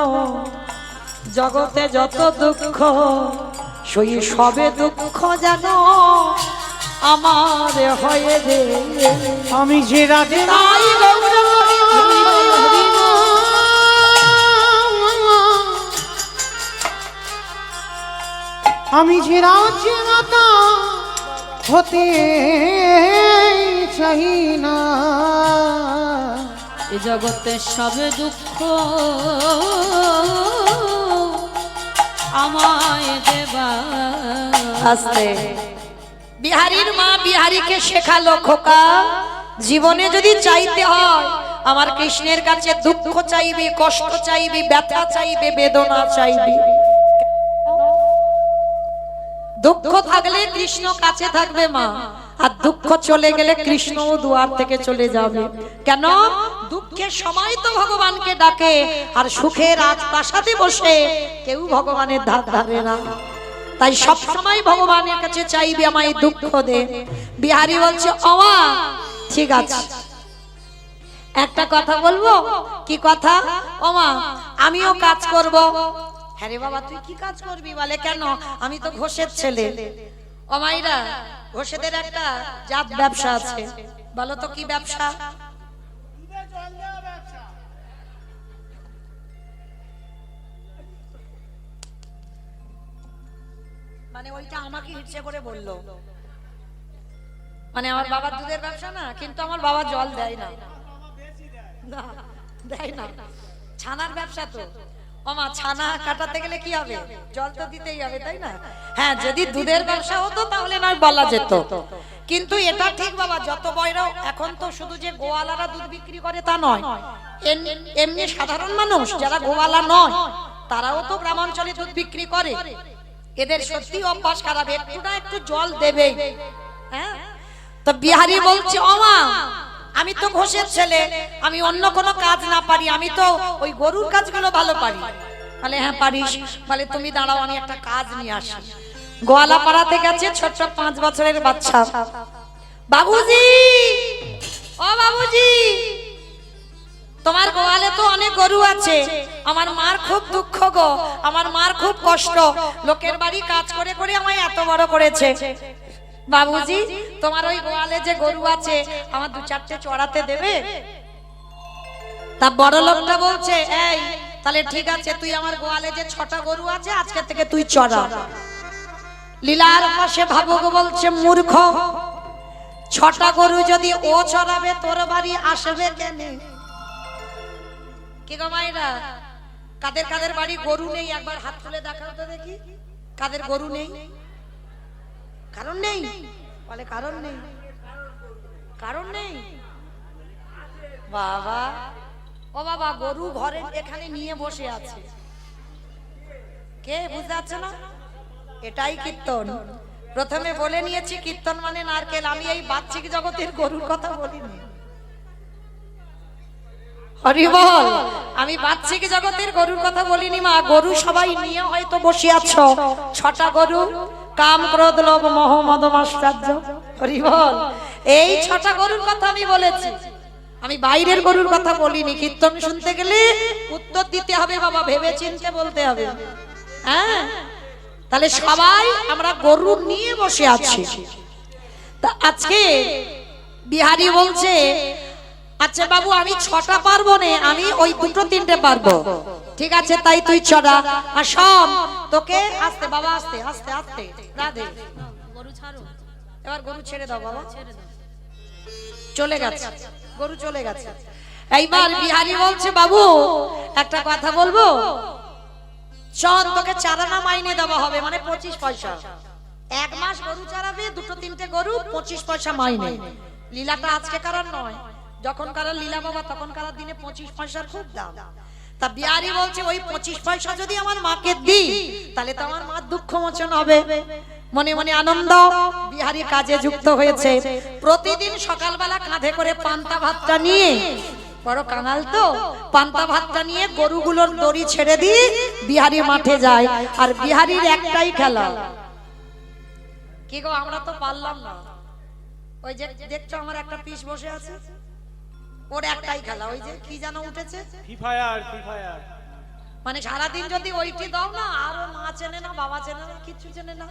জগতে যত দুঃখ, সেই সবে দুঃখ যেন আমার হয়ে রে। আমি যে রাজে তাই গৌর আমি যে রাজ্য মাতা হতে চাই না, এ জগতে সবে দুঃখ আমায় দেবা। আস্তে বিহারীর মা বিহারীকে শেখালো, খোকা জীবনে যদি চাইতে হয় আমার কৃষ্ণের কাছে দুঃখ চাইবি, কষ্ট চাইবি, ব্যথা চাইবে, বেদনা চাইবি। দুঃখ থাকলে কৃষ্ণ কাছে থাকবে মা, আর দুঃখ চলে গেলে কৃষ্ণও দুয়ার থেকে চলে যাবে। কেন? দুঃখের সময় তো ভগবানকে ডাকে, আর সুখের রাজপ্রাসাদে বসে কেউ ভগবানের ধার ধারে না। তাই সব সময় ভগবানের কাছে চাইবে আমায় দুঃখ দে। বিহারী বলছে ওমা ঠিক আছে, একটা কথা বলবো। কি কথা? ওমা আমিও কাজ করব। হ্যাঁ রে বাবা, তুই কি কাজ করবি? বলে কেন? আমি তো ঘোষের ছেলে। ও মাইরা, ঘোষেদের একটা জাত ব্যবসা আছে, বলো তো কি ব্যবসা? মানে ওইটা আমাকে ইচ্ছে করে বললো, মানে আমার বাবার দুধের ব্যবসা না, কিন্তু আমার বাবা জল দেয় না, দেয় না। ছানার ব্যবসা তো। ওমা ছানা কাটাতে গেলে কি হবে? জল তো দিতেই হবে, তাই না? হ্যাঁ, যদি দুধের ব্যবসা হতো তাহলে নয় বলা যেত, কিন্তু এটা ঠিক বাবা, যত বয়রাও এখন তো শুধু যে গোয়ালারা দুধ বিক্রি করে তা নয়, এমনি সাধারণ মানুষ যারা গোয়ালা নয় তারাও তো গ্রামাঞ্চলে দুধ বিক্রি করে। এদের সত্যি অভ্যাস খারাপ, একটু না একটু জল দেবে। হ্যাঁ, তো বিহারী বলছে ওমা আমি তো ঘোষের ছেলে, আমি অন্য কোনো কাজ না পারি, আমি তো ওই গরুর কাজগুলো ভালো পারি। বলে হ্যাঁ পারিস, বলে তুমি দাঁড়াও আমি একটা কাজ নিয়ে আসি। গোয়ালা পাড়াতে গেছে ছোট্ট 5 বছরের বাচ্চা, বাবুজি ও বাবুজি তোমার গোয়ালে তো অনেক গরু আছে, আমার মার খুব দুঃখ গো, আমার মার খুব কষ্ট, লোকের বাড়ি কাজ করে করে আমায় এত বড় করেছে। বাবুজি তোমার ওই গোয়ালে যে গরু আছে আমার 2-4টে চড়াতে দেবে? তা বড় লোকটা বলছে এই তাহলে ঠিক আছে, তুই আমার গোয়ালে যে 6টা গরু আছে আজকে থেকে তুই চড়া। লীলার পাশে ভাবুক বলছে মূর্খ, 6টা গরু যদি ও চড়াবে তোর বাড়ি আসবে কেন? কি গো মাইরা, কাদের কাদের বাড়ি গরু নেই একবার হাত তুলে দেখাও তো দেখি, কাদের গরু নেই? কারণ নেই, বলে কারণ নেই, কারণ নেই। বাবা ও বাবা, গরু ঘরে এখানে নিয়ে বসে আছে, কে বুঝতে পারছে না? এটাই কীর্তন। প্রথমে বলে নিয়েছি কীর্তন মানে নারকেল, আমি এই বাহ্যিক জগতের গরুর কথা বলিনি। হরি বল, আমি বাহ্যিক জগতের গরুর কথা বলিনি মা। গরু সবাই নিয়ে হয়তো বসে আছো, 6টা গরু, কাম ক্রোধ লোভ মোহ মদ মাশ্চর্য। হরি বল, এই 6টা গরুর কথা আমি বলেছি, আমি বাইরের গরুর কথা বলিনি। কীর্তন শুনতে গেলে উত্তর দিতে হবে বাবা, ভেবে চিন্তে বলতে হবে। হ্যাঁ, তাহলে সবাই আমরা গরু নিয়ে বসে আছি। তা আজকে বিহারি বলছে আচ্ছা বাবু আমি 6টা পারবো না, আমি ওই 2-3টে পারবো। ঠিক আছে তাই তুই চড়া। আর শোন, তোকে আস্তে বাবা, আস্তে আস্তে আস্তে, রাধে গরু ছাড়ো, এবার গরু ছেড়ে দাও বাবা, ছেড়ে দাও। চলে গেছে গরু, চলে গেছে। এইবার বিহারি বলছে বাবু একটা কথা বলবো, চল তোকে চারানা মাইনে দেওয়া হবে, মানে 25 পয়সা। 1 মাস গরু চারাবে, 2-3টে গরু, 25 পয়সা মাইনে। লীলাটা আজকে কারার নয়, যখন কারার লীলা বাবা তখন কারার দিনে 25 পয়সার খুব দাম। তা বিহারি বলছে ওই 25 পয়সা যদি আমার মাকে দিই তাহলে তো আমার মার দুঃখ মোচন হবে। মনে মনে আনন্দ, বিহারি কাজে যুক্ত হয়েছে। প্রতিদিন সকালবেলা কাঁধে করে পান্তা ভাতটা নিয়ে, বড় কাঙাল তো, পান্তা ভাতটা নিয়ে গরুগুলোর দড়ি ছেড়ে দিয়ে বিহারি মাঠে যায়। আর বিহারির একটাই খেলা, কি গো আমরা তো পারলাম না, ওই যে দেখছো আমার একটা পিস বসে আছে, ওর একটাই খেলা, ওই যে কি যেন উঠেছে, ফ্রি ফায়ার, ফ্রি ফায়ার। মানে সারাদিন যদি ওইটি দাও না, আর ও মা চেনে না, বাবা চেনে না, কিচ্ছু চেনে না,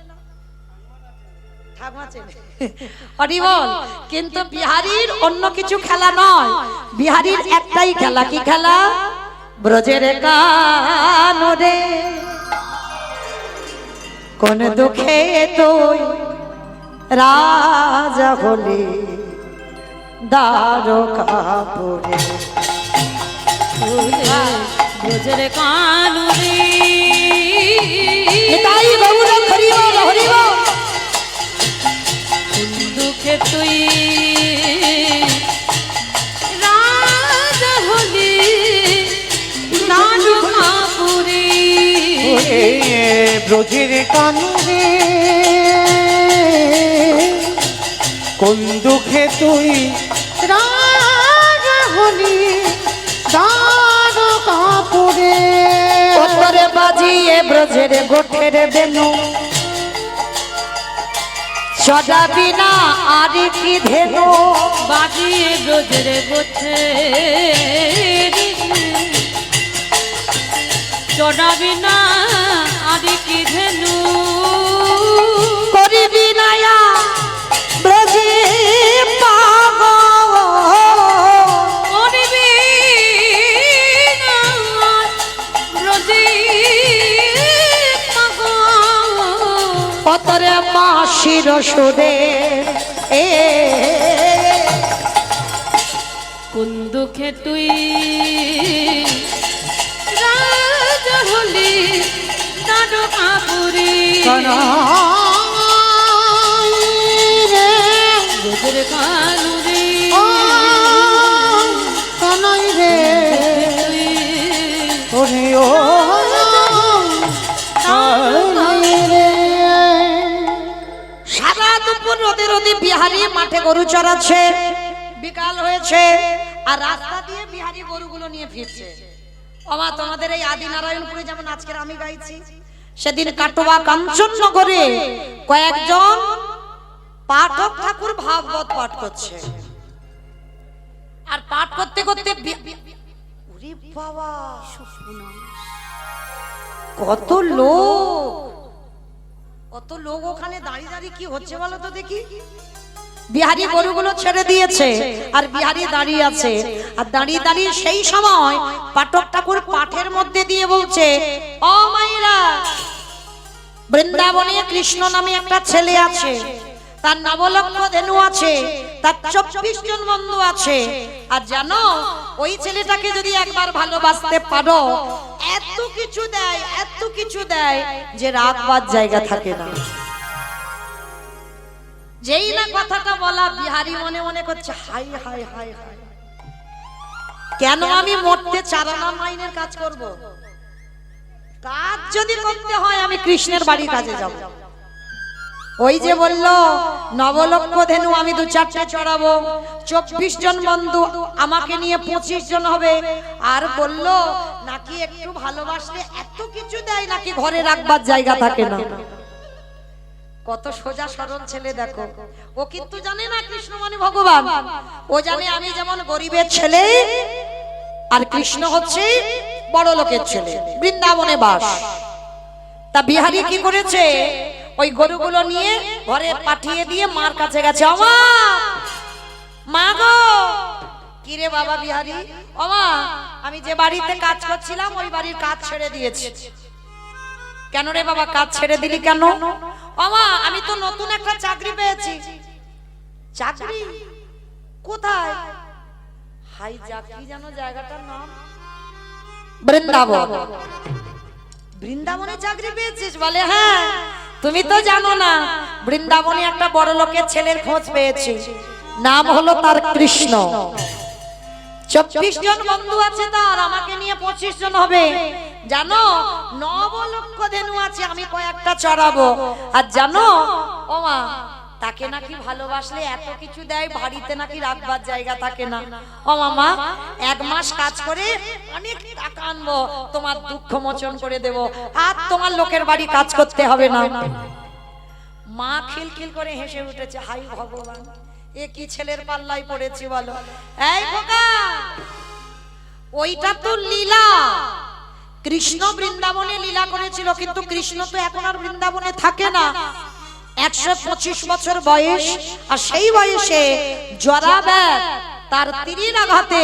ঠাকুমা চেনে। হরি বল, কিন্তু বিহারির অন্য কিছু খেলা নয়, বিহারির একটাই খেলা। কি খেলা? ব্রজের কানরে কোন দুঃখে তুই রাজা হলি দ্বারকাপুরে। ব্রজের কানরে তাই গৌর হরি বল, হরি বল। কোন দুঃখে তুই রাজা হলি দ্বারকাপুরে। ব্রজের কানুরে কোন দুঃখে তুই রাজা হলি দ্বারকাপুরে। উত্তরে বাজিয়ে ব্রজের গোঠের বেনু, সদা বিনা আর কি ধেনু। বাজিয়ে ব্রজের গোঠে চড়াবি না আদি কি ধেনু। করিবি নায়া ব্রজে পাগল, করিবি না ব্রজে পাগল। পতরে মাসির সুরে এ কোন দুঃখে তুই রাজা হলি দ্বারকাপুরে। ব্রজের কানুরে কানাই রে ওরে ও কানাই রে। সারা দুপুর রোদে রোদে বিহারি মাঠে গরু চড়াচ্ছে। বিকাল হয়েছে আর রাস্তা দিয়ে বিহারি গরুগুলো নিয়ে ফিরছে। ওমা তোমাদের এই আদিনারায়ণপুরে যেমন আজকের আমি গাইছি, সেদিন কাটোয়া কাঞ্চননগরে কয়েকজন পাঠক ঠাকুর ভাগবত পাঠ করছে। আর পাঠ করতে করতে ওরে বাবা কত লোক, কত লোক ওখানে দাঁড়িয়ে দাঁড়িয়ে কি হচ্ছে বলো তো দেখি। বিহারি গরুগুলো ছেড়ে দিয়েছে আর বিহারি দাঁড়িয়ে আছে, আর দাঁড়িয়ে দাঁড়িয়ে সেই সময় পাঠক ঠাকুর পাঠের মধ্যে দিয়ে বলছে, ও মাইরা, বৃন্দাবনে কৃষ্ণ নামে একটা ছেলে আছে, তার নবলক্ষ ধেনু আছে, তার 24 জন বন্ধু আছে। আর জানো ওই ছেলেটাকে যদি একবার ভালোবাসতে পারো এত কিছু দেয়, এত কিছু দেয় যে রাখবার জায়গা থাকে না। যেই না কথাটা বলা বিহারি মনে মনে করছে হাই হাই হাই হাই, কেন আমি মরতে চারানা মাইনের কাজ করব? কাজ যদি করতে হয় আমি কৃষ্ণের বাড়ি কাজে যাব। ওই যে বললো নবলক্ষ ধেনু আমি 2-4টে চড়াবো, 24 জন বন্ধু আমাকে নিয়ে 25 জন হবে। আর বললো নাকি একটু ভালোবাসলে এত কিছু দেয় নাকি ঘরে রাখবার জায়গা থাকে না। কত সোজা সরল ছেলে দেখো। ও কিন্তু জানে না কৃষ্ণ মানে ভগবান, ও জানে আমি যেমন গরিবের ছেলে আর কৃষ্ণ হচ্ছে বড় লোকের ছেলে, বৃন্দাবনে বাস। তা বিহারি কি করেছে, ওই গরুগুলো নিয়ে ঘরে পাঠিয়ে দিয়ে মার কাছে গেছে। ওমা, মা গো। কি রে বাবা বিহারি? ওমা, আমি যে বাড়িতে কাজ করছিলাম ওই বাড়ির কাজ ছেড়ে দিয়েছি। কেন রে বাবা কাজ ছেড়ে দিলি কেন? ওমা, আমি তো নতুন একটা চাকরি পেয়েছি। চাকরি কোথায়? হাই যা, কি জানো জায়গাটার নাম? বৃন্দাবন। বৃন্দাবনে চাকরি পেয়েছিস? বলে হ্যাঁ। তুমি তো জানো না, বৃন্দাবনে একটা বড় লোকের ছেলের খোঁজ পেয়েছি, নাম হলো তার কৃষ্ণ। 24 জন বন্ধু আছে তার, আমাকে নিয়ে 25 জন হবে। জানো 9 লক্ষ ধেনু আছে, আমি কয়েকটা চড়াবো। আর জানো ওমা, তাকে নাকি ভালোবাসলে এত কিছু দেয়, বাড়িতে নাকি রাখবার জায়গা থাকে না। ও মামা, 1 মাস কাজ করে অনেক টাকা আনবো, তোমার দুঃখ মোচন করে দেব, আর তোমার লোকের বাড়ি কাজ করতে হবে না। মা খিলখিল করে হেসে উঠেছে, হাই ভগবান, এ কি ছেলের পাল্লায় পড়েছি বলো। এই খোকা, ওইটা তো লীলা। কৃষ্ণ বৃন্দাবনে লীলা করেছিল, কিন্তু কৃষ্ণ তো এখন আর বৃন্দাবনে থাকে না। 125 বছর বয়স, আর সেই বয়সে জরাব্যাধ তার তীরের আঘাতে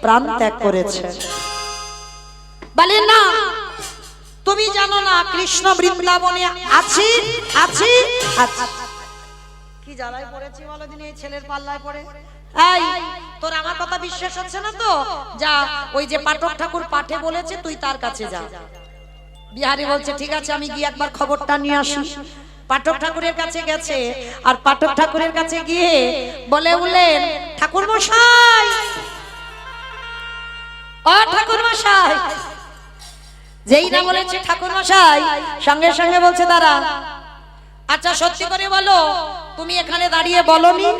প্রাণ ত্যাগ করেছে। বলে না, তুমি জানো না কৃষ্ণ বৃন্দাবনে আছে আছে আছে। কি জ্বালায় পড়েছি বলো দিন এই ছেলের পাল্লায় পড়ে। এই তোর আমার কথা বিশ্বাস হচ্ছে না তো? যা, ওই যে পাঠক ঠাকুর পাঠে বলেছে তুই তার কাছে যা। বিহারি বলছে ঠিক আছে, আমি গিয়ে একবার খবরটা নিয়ে আসি। পাঠক ঠাকুরের কাছে গেছে, আর পাঠক ঠাকুরের কাছে গিয়ে বলে উঠলেন, ঠাকুর মশাই, ও ঠাকুর মশাই। যেই না বলেছে ঠাকুর মশাই, সঙ্গে সঙ্গে বলছে দাঁড়া, আচ্ছা সত্যি করে বলো, তুমি এখানে দাঁড়িয়ে বলনি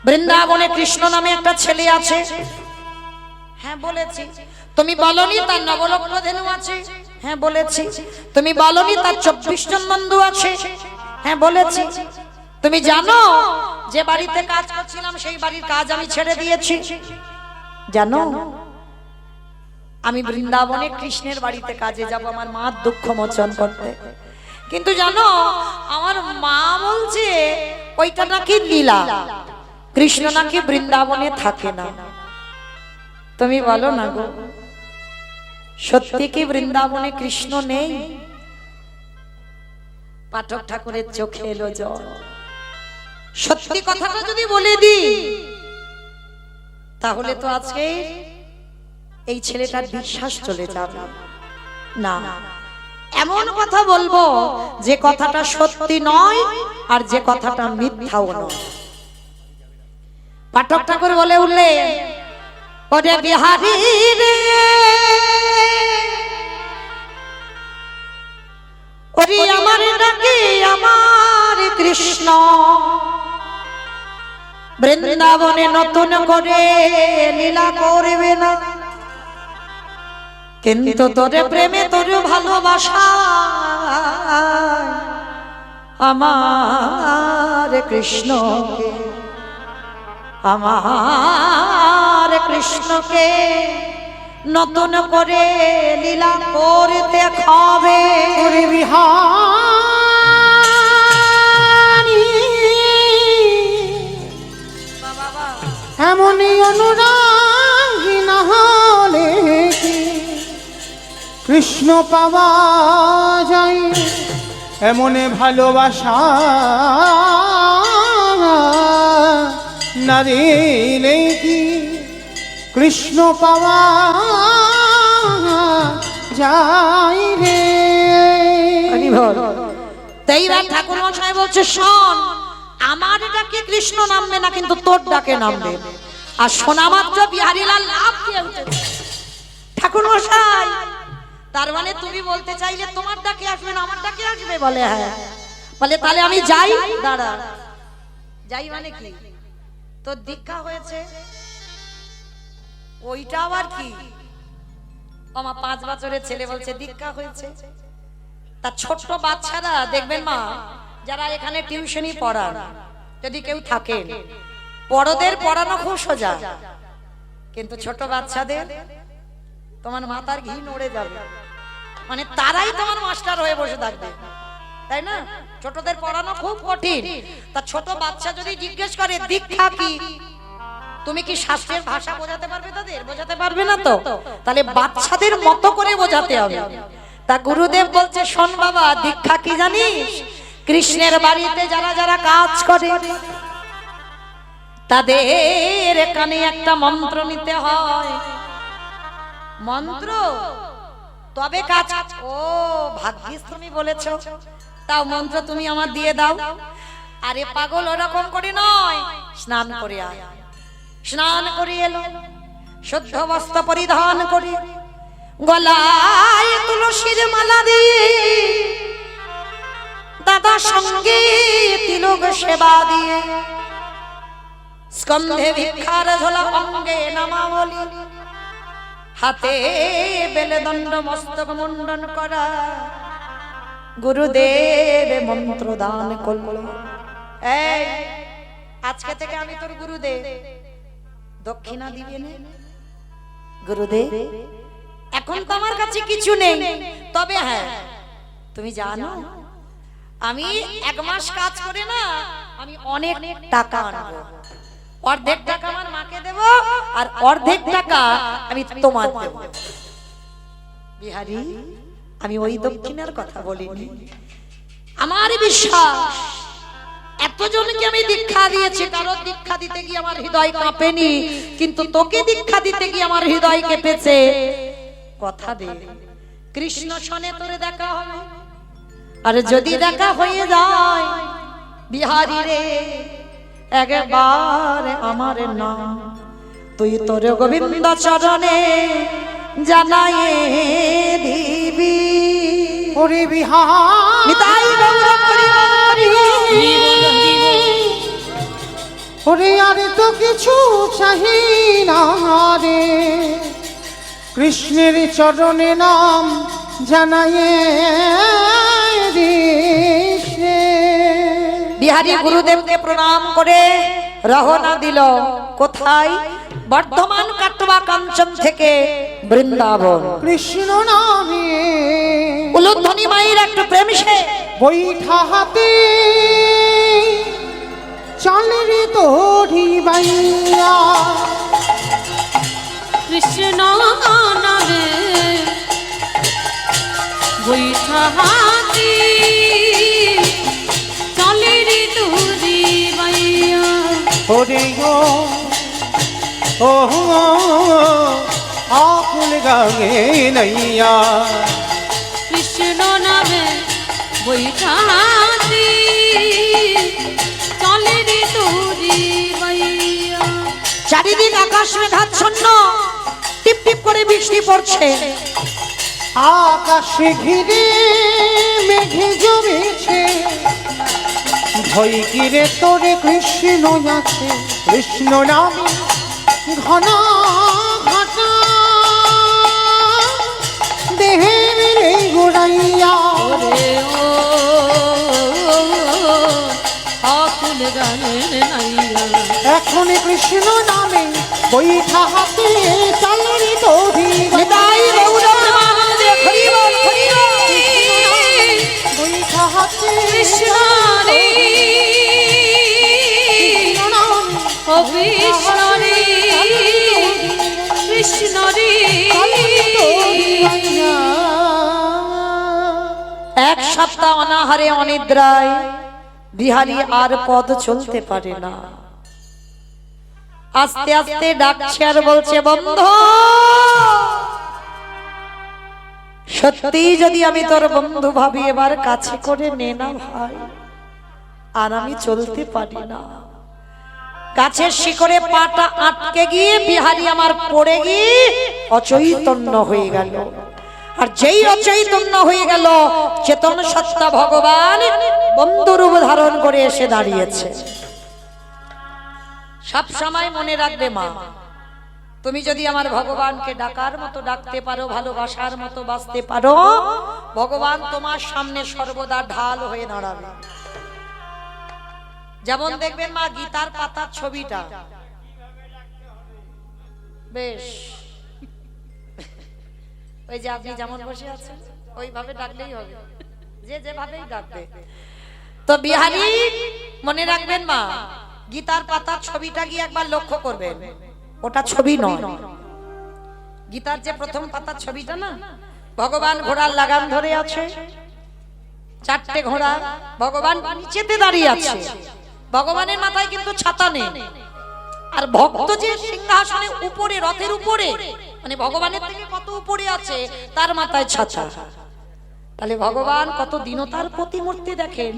বৃন্দাবনে কৃষ্ণ নামে একটা ছেলে আছে? হ্যাঁ বলেছি। তুমি বলনি তার নবলক্ষ ধেনু আছে? হ্যাঁ বলেছি। তুমি বলনি তার 24 জন বন্ধু আছে? হ্যাঁ বলেছি। তুমি জানো যে বাড়িতে কাজ করছিলাম সেই বাড়ির কাজ আমি ছেড়ে দিয়েছি? জানো, আমি বৃন্দাবনে কৃষ্ণের বাড়িতে কাজে যাব আমার মার দুঃখ মোচন করতে। কিন্তু জানো আমার মা বলছে ওইটা নাকি লীলা, কৃষ্ণ নাকি বৃন্দাবনে থাকে না। তুমি বলো না গো, সত্যি কি বৃন্দাবনে কৃষ্ণ নেই? পাঠক ঠাকুরের চোখে এলো জল। সত্যি কথাটা যদি বলে দি, তাহলে তো আজকে এই ছেলেটার বিশ্বাস চলে যাবে না। এমন কথা বলবো যে কথাটা সত্যি নয় আর যে কথাটা মিথ্যাও নয়। পাঠক ঠাকুর বলে উঠলে, ওরে বিহারি রে, ওরে আমার ডাকে আমার কৃষ্ণ, বৃন্দাবনে নতুন করে লীলা করবে না, কিন্তু তোরে প্রেমে তোর ভালোবাসা আমার কৃষ্ণকে, আমার কৃষ্ণকে নতুন করে লীলা করতে হবে। ওরে বিহারী এমনই অনুরাগী না হলে কি কৃষ্ণ পাওয়া যায়, এমনে ভালোবাসা না দিলে কি কৃষ্ণ পাওয়া যায় রে। এইবার ঠাকুর মশাই বলছে, শোন, আমার ডাকে কৃষ্ণ নামবে না, কিন্তু তোর ডাকে নামবে। আর শোনা মাত্র বিহারীলাল লাফ দিয়ে উঠেছে। ঠাকুর মশাই, তার মানে তুমি বলতে চাইলে তোমার ডাকে আসবে না, আমার ডাকে আসবে? বলে হ্যাঁ। বলে তাহলে আমি যাই। দাঁড়া, যাই মানে কি? তোর দীক্ষা হয়েছে, ওইটা আবার কি? আমার 5 বছরের ছেলে বলছে দীক্ষা হয়েছে। তা ছোট্ট বাচ্চারা দেখবেন মা, যারা এখানে টিউশনি পড়ান, যদি কেউ থাকেন, বড়দের পড়ানো খুব সোজা, কিন্তু ছোট বাচ্চাদের তোমার মাথার ঘি নড়ে যাবে, মানে তারাই তোমার মাস্টার হয়ে বসে থাকবে, তাই না? ছোটদের পড়ানো খুব কঠিন। তা ছোট বাচ্চা যদি জিজ্ঞেস করে দীক্ষা কি, তুমি কি শাস্ত্রের ভাষা বোঝাতে পারবে তাদের? বোঝাতে পারবে না তো, তাহলে বাচ্চাদের মতো করে বোঝাতে হবে। তা গুরুদেব বলছে, শোন বাবা, দীক্ষা কি জানিস? কৃষ্ণের বাড়িতে যারা যারা কাজ করে তাদের কানে একটা মন্ত্র নিতে হয়। মন্ত্র তবে কাজ। ও ভাগ্যিস তুমি বলেছো, তাও মন্ত্র তুমি আমার দিয়ে দাও। আরে পাগল, ওরকম করে নয়, স্নান করে আয়। স্নান করে এলো, শুদ্ধ বস্ত্র পরিধান করে, গলায় তুলসীর মালা দিয়ে, দাদা সঙ্গে তিলক সেবা দিয়ে, স্কন্ধে ভিক্ষার ঝোলা, অঙ্গে নামাবলী, হাতে বেলদণ্ড, মস্তক মুন্ডন করা, গুরুদেব মন্ত্র দান করল। এই আজকে থেকে আমি তোর গুরুদেব, দক্ষিণা দিবে না? গুরুদেব, এখন তো আমার কাছে কিছু নেই, তবে হ্যাঁ তুমি জানো আমি 1 মাস কাজ করে না, আমি অনেক টাকা আনবো। অর্ধেক টাকা আমার মাকে দেব, আর অর্ধেক টাকা আমি তোমার দেব। বিহারী, আমি ওই দক্ষিণার কথা বলিনি। আমার বিশ্বাস, এতজনকে আমি দীক্ষা দিয়েছি, কারোর দীক্ষা দিতে গিয়ে আমার হৃদয় কাঁপেনি, কিন্তু তোকে দীক্ষা দিতে গিয়ে আমার হৃদয় কেঁপেছে। কথা দে, কৃষ্ণ সনে তোরে দেখা হবে। আর যদি দেখা হয়ে যায়, বিহারী রে, একবার আমার নাম তুই তোর গোবিন্দ চরণে জানাই দিবি। ওরে বিহারী ওরে, আর তো কিছু চাহি না রে, কৃষ্ণের চরণে নাম জানাইয়ে দিস রে। বিহারী গুরুদেবকে প্রণাম করে রওনা দিল। কোথায়? বর্ধমান কাটবা কাঞ্চন থেকে বৃন্দাবন। কৃষ্ণ নামে উলুধ্বনি মায়ের একটা প্রেম সে বৈঠা হাতে চালের তোড়ি বাইয়া, কৃষ্ণ নামে বৈঠা হাতি চলের তুরি বাইয়া। ওরে গো ও আকুল গাঙে নৈয়া, কৃষ্ণ নামে বৈঠা হাতি চলের তুরি বাইয়া। চারিদিক আকাশ মেঘাচ্ছন্ন, টিপ টিপ করে বৃষ্টি পড়ছে। আকাশে ঘিরে মেঘে জমেছে, ভয় কিরে তোরে কৃষ্ণ আছে। কৃষ্ণ নামে ঘন ঘটা দেহে মেরে গোড়াইয়া ওরে ও আকুল গানের নাইয়া এখন কৃষ্ণ নামে বৈঠা হাতে চালের দধি নিতাই গৌর প্রেমানন্দে হরি বল হরি বল। বৈঠা হাতে কৃষ্ণ রে ও কৃষ্ণ রে কৃষ্ণ রে এক সপ্তাহ অনাহারে অনিদ্রায় বিহারী আর পদ চলতে পারে না। আস্তে আস্তে ডাকছে আর বলছে, বন্ধু সত্যি যদি আমি তোর বন্ধু ভাবি, এবার কাছে করে নে না ভাই, আর আমি চলতে পারি না। গাছের শিকড়ে পাটা আটকে গিয়ে বিহারী আমার পড়ে গিয়ে অচৈতন্য হয়ে গেল। আর যেই অচৈতন্য হয়ে গেল, চেতন সত্তা ভগবান বন্ধুরূপ ধারণ করে এসে দাঁড়িয়েছে। সব সময় মনে রাখবে মা, তুমি যদি আমার ভগবানকে ডাকার মতো ডাকতে পারো, ভালোবাসার মতো বাঁচতে পারো, ভগবান তোমার সামনে সর্বদা ঢাল হয়ে দাঁড়াবে। যেমন দেখবেন মা, গীতার পাতার ছবিটা বেশ, ওই যে আপনি যেমন বসে আছেন ওইভাবে ডাকলেই হবে, যে যেভাবেই ডাকবে। তো বিহারী মনে রাখবেন মা, গীতার পাতার ছবিটা গিয়ে একবার লক্ষ্য করবেন, ওটা ছবি নয়। গীতার যে প্রথম পাতার ছবিটা না, ভগবান ঘোড়ার লাগাম ধরে আছে, চারটে ঘোড়া, ভগবান নিচেতে দাঁড়িয়ে আছে, ভগবানের মাথায় কিন্তু ছাতা নেই। আর ভক্ত যে সিংহাসনে উপরে, রথের উপরে, মানে ভগবানের থেকে কত উপরে আছে, তার মাথায় ছাতা। তাহলে ভগবান কত দীনতার প্রতিমূর্তি দেখেন।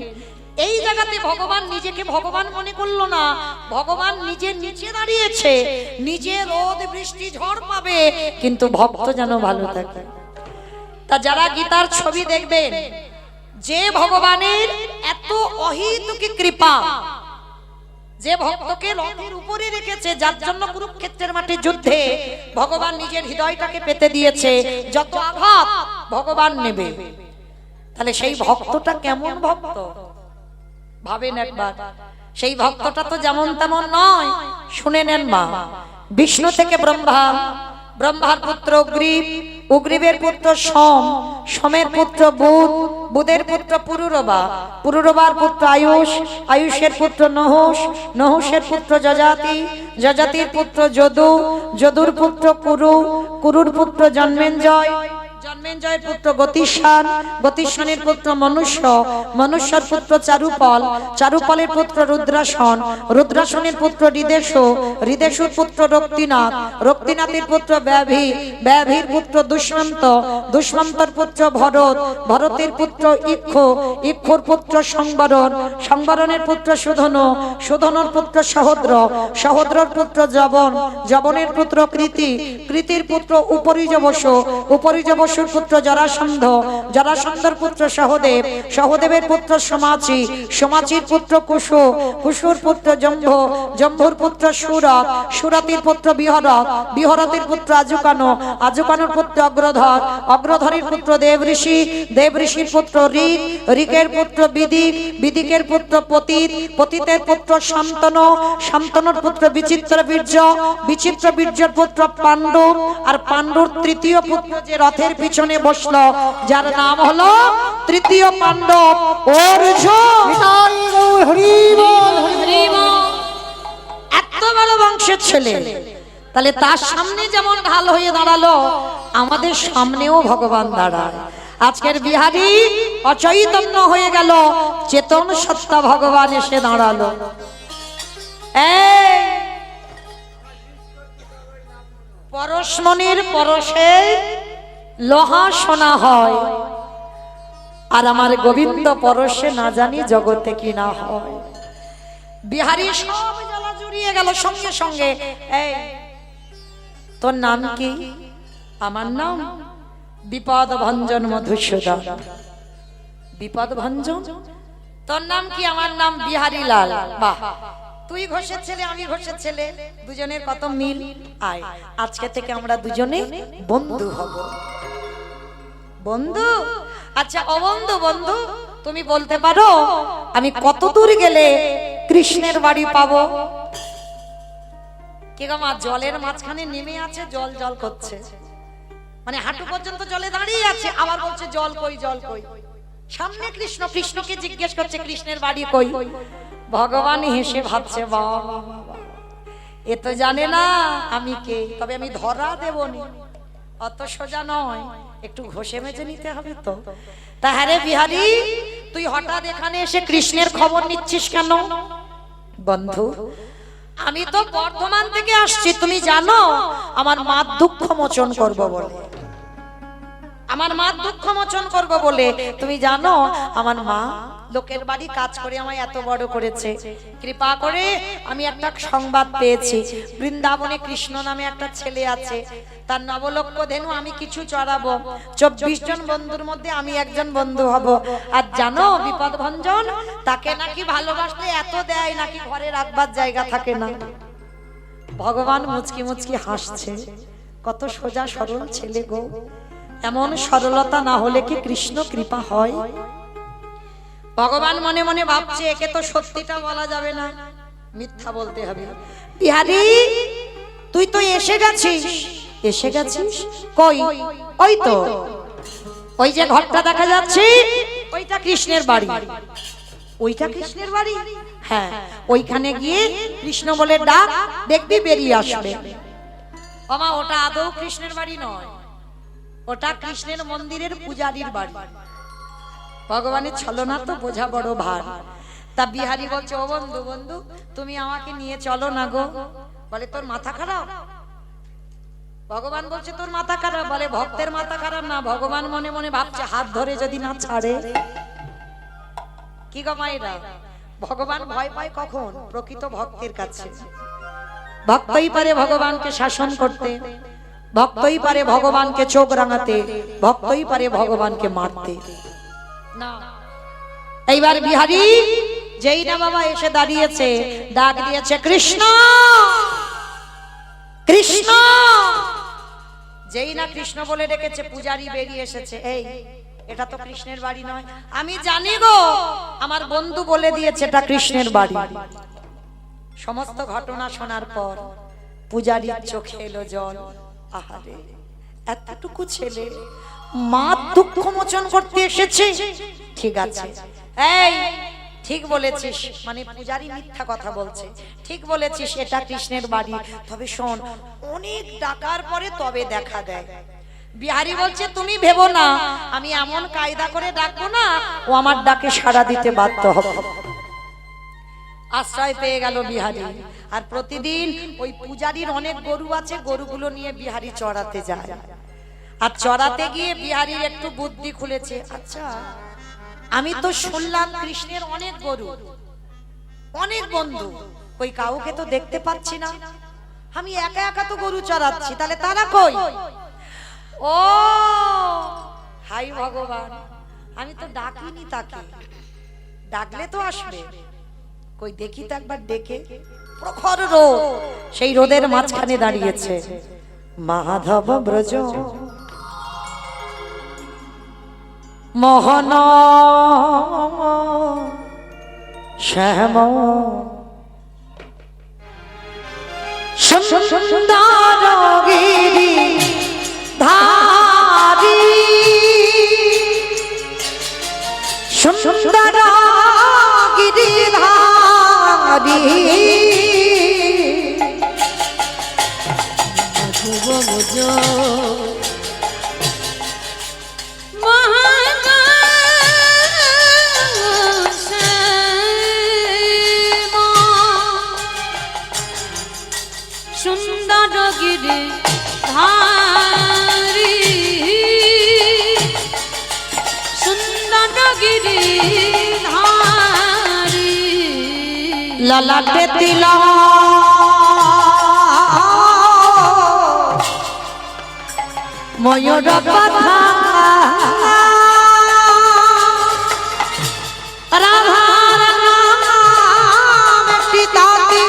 এই জায়গাতে ভগবান নিজেকে ভগবান মনে করলো না, ভগবান নিজের নিচে দাঁড়িয়েছে, নিজে রোদ বৃষ্টি ঝড় পাবে, কিন্তু ভক্ত যেন ভালো থাকে। তা যারা গীতার ছবি দেখবেন, যে ভগবানের এত অহেতুকী কৃপা, যে ভক্তকে রথের উপরে রেখেছে, যার জন্য কুরুক্ষেত্রের মাঠে যুদ্ধে ভগবান নিজের হৃদয়টাকে পেতে দিয়েছে, যত আঘাত ভগবান নেবে, তাহলে সেই ভক্তটা কেমন ভক্ত ভাবেন একবার। সেই ভক্তটা তো যেমন তেমন নয়। শুনে নেন মা, বিষ্ণু থেকে ব্রহ্মা, ব্রহ্মার পুত্র উগ্রীব, উগ্রীবের পুত্র সোম, সোমের পুত্র বুধ, বুধের পুত্র পুরুরবা, পুরুরবার পুত্র আয়ুষ, আয়ুষের পুত্র নহুষ, নহুষের পুত্র যজাতি, যজাতির পুত্র যদু, যদুর পুত্র কুরু, কুরুর পুত্র জন্মেঞ্জয়, জন্মেঞ্জয়ের পুত্র গতিষ্ঠান, গতিষ্ঠানের পুত্র মনুষ্য, মনুষ্যর পুত্র চারুপল, চারুপলের পুত্র রুদ্রাসন, রুদ্রাসনের পুত্র হৃদেশু, হৃদেশুর পুত্র রক্তিনাথ, রক্তিনাথের পুত্র ব্যাভি, ব্যাভির পুত্র দুষ্মন্ত, দুষ্মন্তর পুত্র ভরত, ভরতের পুত্র ইক্ষ, ইক্ষুর পুত্র সংবরণ, সংবরণের পুত্র সুধনু, সুধনুর পুত্র সহদ্র, সহদ্রর পুত্র জবন, জবনের পুত্র কৃতি, কৃতির পুত্র উপরিজবশ, উপরিজবশুর পুত্র জরাসন্ধ, জরাসন্ধর পুত্র সহদেব, সহদেবের পুত্র সমাচি, সমাচির পুত্র কুশু, কুশুর পুত্র জম্ভ, জম্ভুর পুত্র সুরত, সুরতির পুত্র বিহরত, বিহরতের পুত্র আজুকানো, আজুকানোর পুত্র অগ্রধর, অগ্রধরের পুত্র দেবঋষি, দেবঋষির পুত্র ঋক, ঋকের পুত্র বিদিক, বিদিকের পুত্র পতিত, পতিতের পুত্র শান্তনু, শান্তনুর পুত্র বিচিত্র বীর্য, বিচিত্র বীর্যের পুত্র পাণ্ডু, আর পাণ্ডুর তৃতীয় পুত্র যে রথের পিছনে বসলো, যার নাম হলো তৃতীয় পাণ্ডব অর্জুন। হরি বল হরি বল। এত বড় বংশের ছেলে, তাহলে তার সামনে যেমন ঢাল হয়ে দাঁড়ালো, আমাদের সামনেও ভগবান দাঁড়ায়। আজকের বিহারী অচৈতন্য হয়ে গেল, চেতন সত্তা ভগবান এসে দাঁড়ালো। এই পরশমণির পরশে লোহা সোনা হয়, আর আমার গোবিন্দ পরশে না জানি জগতে কি না হয়। বিহারী সব জ্বালা জুড়িয়ে গেল সঙ্গে সঙ্গে। এই তোর নাম কি? আমার নাম বিপদ ভঞ্জন মধুসূদন। বিপদ ভঞ্জন? তোর নাম কি? আমার নাম বিহারী লাল। বাহ, তুই ঘোষের ছেলে আমি ঘোষের ছেলে, দুজনের কত মিল। আয় আজকে থেকে আমরা দুজনে বন্ধু হব। বন্ধু? আচ্ছা ও বন্ধু, বন্ধু তুমি বলতে পারো আমি কত দূর গেলে কৃষ্ণের বাড়ি পাবো? কে গো মা, জলের মাঝখানে নেমে আছে, জল জল করছে, মানে হাঁটু পর্যন্ত জলে দাঁড়িয়ে আছে, আবার বলছে জল কই জল কই। সামনে কৃষ্ণ, কৃষ্ণকে জিজ্ঞেস করছে কৃষ্ণের বাড়ি কই। ভগবান হেসে ভাবছে বাবা, এ তো জানে না আমি কে, তবে আমি ধরা দেবনি, অত সোজা নয়, একটু ঘষে মেজে নিতে হবে তো। তা হ্যাঁ রে বিহারী, তুই হঠাৎ এখানে এসে কৃষ্ণের খবর নিচ্ছিস কেন? বন্ধু আমি তো বর্ধমান থেকে আসছি, তুমি জানো আমার মা দুঃখ মোচন করবো বলে, আমার মা দুঃখ মোচন করবো বলে, তুমি জানো আমার মা লোকের বাড়ি কাজ করে আমায় এত বড় করেছে। কৃপা করে আমি একটা সংবাদ পেয়েছি, বৃন্দাবনে কৃষ্ণ নামে একটা ছেলে আছে, তার নবলক্ষ ধেনু আমি কিছু চড়াবো, 24 জন বন্ধুর মধ্যে আমি একজন বন্ধু হব। আর জানো বিপদ ভঞ্জন, তাকে নাকি ভালোবাসলে এত দেয় নাকি ঘরে রাখবার জায়গা থাকে না। ভগবান মুচকি মুচকি হাসছে, কত সোজা সরল ছেলে গো, এমন সরলতা না হলে কি কৃষ্ণ কৃপা হয়? ভগবান মনে মনে ভাবছে একে তো সত্যিটা বলা যাবে না, মিথ্যা বলতে হবে। বিহারী তুই তো এসে গেছিস। এসে গেছিস কই? ওই তো ওই যে ঘরটা দেখা যাচ্ছে, ওইটা কৃষ্ণের বাড়ি। ওইটা কৃষ্ণের বাড়ি? হ্যাঁ, ওইখানে গিয়ে কৃষ্ণ বলে ডাক, দেখবি বেরিয়ে আসবে। বাবা ওটা আদৌ কৃষ্ণের বাড়ি নয়, ওটা কৃষ্ণের মন্দিরের পূজারীর বাড়ি। ভগবানের ছলনা তো বোঝা বড় ভার। তা বিহারী বলছে ও বন্ধু, বন্ধু তুমি আমাকে নিয়ে চলো না গো। বলে তোর মাথা খারাপ? ভগবান বলছে তোর মাথা খারাপ? বলে ভক্তের মাথা খারাপ না। ভগবান মনে মনে ভাবছে হাত ধরে যদি না ছাড়ে। কি গো মায়েরা, ভগবান ভয় পায় কখন? প্রকৃত ভক্তের কাছে। ভক্তই পারে ভগবানকে শাসন করতে, ভক্তই পারে ভগবানকে চোখ রাঙাতে, ভক্তই পারে ভগবানকে মারতে। না, এইবার বিহারী যেই না বাবা এসে দাঁড়িয়েছে, ডাক দিয়েছে কৃষ্ণ কৃষ্ণ। যেই না কৃষ্ণ বলে ডেকেছে, পূজারী বেরিয়ে এসেছে। এই এটা তো কৃষ্ণের বাড়ি নয়। আমি জানি গো, আমার বন্ধু বলে দিয়েছে এটা কৃষ্ণের বাড়ি। সমস্ত ঘটনা শোনার পর পূজারীর চোখে এলো জল। আহারে, এতটুকু ছেলে মা দুঃখ মোচন করতে এসেছে। ঠিক আছে, এই ঠিক বলেছিস, মানে পূজারী মিথ্যা কথা বলছে। ঠিক বলেছিস, এটা কৃষ্ণের বাড়ি। তবে শোন, অনেক ডাকার পরে তবে দেখা দেয়। বিহারী বলছে তুমি ভেবো না আমি এমন কায়দা করে ডাকবো না ও আমার ডাকে সাড়া দিতে বাধ্য হবে। আশ্রয় পেয়ে গেল বিহারী। আর প্রতিদিন ওই পূজারীর অনেক গরু আছে, গরুগুলো নিয়ে বিহারী চড়াতে যায়। আর চড়াতে গিয়ে বিহারীর একটু বুদ্ধি খুলেছে। আচ্ছা, আমি তো শুনলাম কৃষ্ণের অনেক গরু, অনেক বন্ধু, ওই কাউকে তো দেখতে পাচ্ছি না। আমি একা একা তো গরু চড়াচ্ছি, তাহলে তারা কই? ও হাই ভগবান, আমি তো ডাকিনি তাকে, ডাকলে তো আসবে। কই দেখি তো একবার ডেকে। প্রখর রোদ, সেই রোদের মাঝখানে দাঁড়িয়েছে মাধব ব্রজ মোহন শ্যাম সুন্দর গিরি ধারি, সুন্দর গিরি ধারি, সুন্দর গিরি ধারি, সুন্দর গিরি ধারি, ললাটে তিলক ময়ূর কথা, রাধার নাম একটি তাঁতি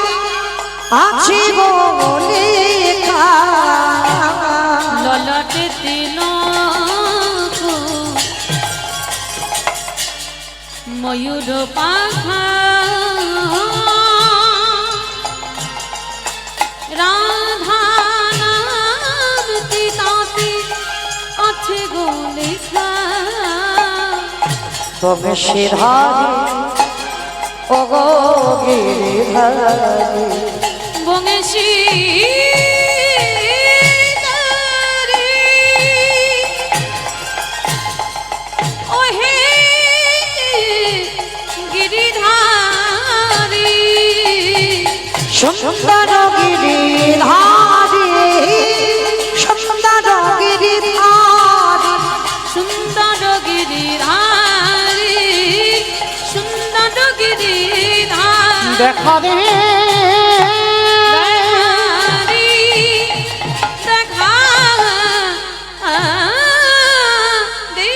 ময়ূর পাখা রাধা নাম তিতাতে আছে গো লেখা তবে শিধারি ওগো গিরিধারি বংশী ওহে গিরিধারী সুন্দর গিরিধারি সুন্দর গিরিধারি সুন্দর গিরিধারী সুন্দর গিরিধারী দেখা দে দেখা দে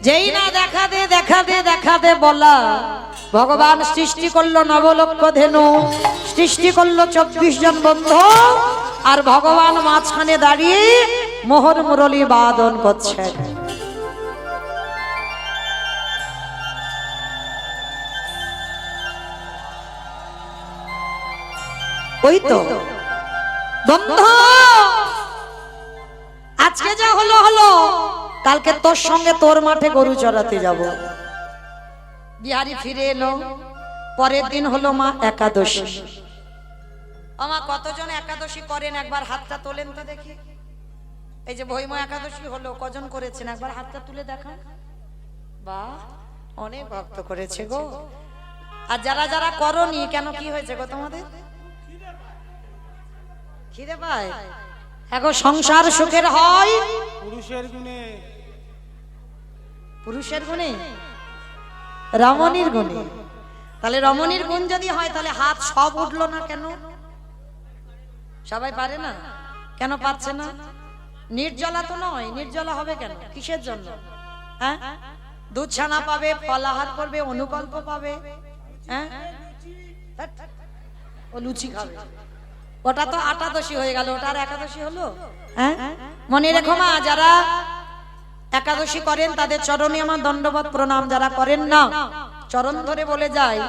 যেই না দেখা দে দেখা দে দেখা দে বলা ভগবান সৃষ্টি করলো নবলক্ষ ধেনু সৃষ্টি করলো 24 জন বন্ধু আর ভগবান মাঝখানে দাঁড়িয়ে মোহর মুরলী বাদন করছেন ওই তো বন্ধু আজকে যা হলো হলো কালকে তোর সঙ্গে তোর মাঠে গরু চড়াতে যাব বিহারি ফিরে এলো পরের দিন হলো মা একাদশী আমা কতজন একাদশী করেন একবার হাতটা তোলেন তো দেখি এই যে ভৈম একাদশী হলো কজন করেছেন একবার হাতটা তুলে দেখান বাহ অনেক ভক্ত করেছে গো আর যারা যারা করনি কেন কি হয়েছে গো তোমাদের খিদে পায় এখন সংসার সুখের হয় পুরুষের গুণে পুরুষের গুণে রমণীর গুণে তাহলে রমণীর গুণ যদি হয় তাহলে হাত সব উঠলো না কেন সবাই পারে না কেন পাচ্ছে না নির্জলা তো নয় নির্জলা হবে কেন কিসের জন্য হ্যাঁ দুধ ছানা পাবে ফলাহার করবে অনুকল্প পাবে হ্যাঁ ও লুচি খাবে ওটা তো একাদশী হয়ে গেল ওটা আর একাদশী হলো হ্যাঁ মনে রেখো মা যারা একাদশী করেন তাদের চরণে আমার দণ্ডবত প্রণাম যারা করেন না চরণ ধরে বলে যায়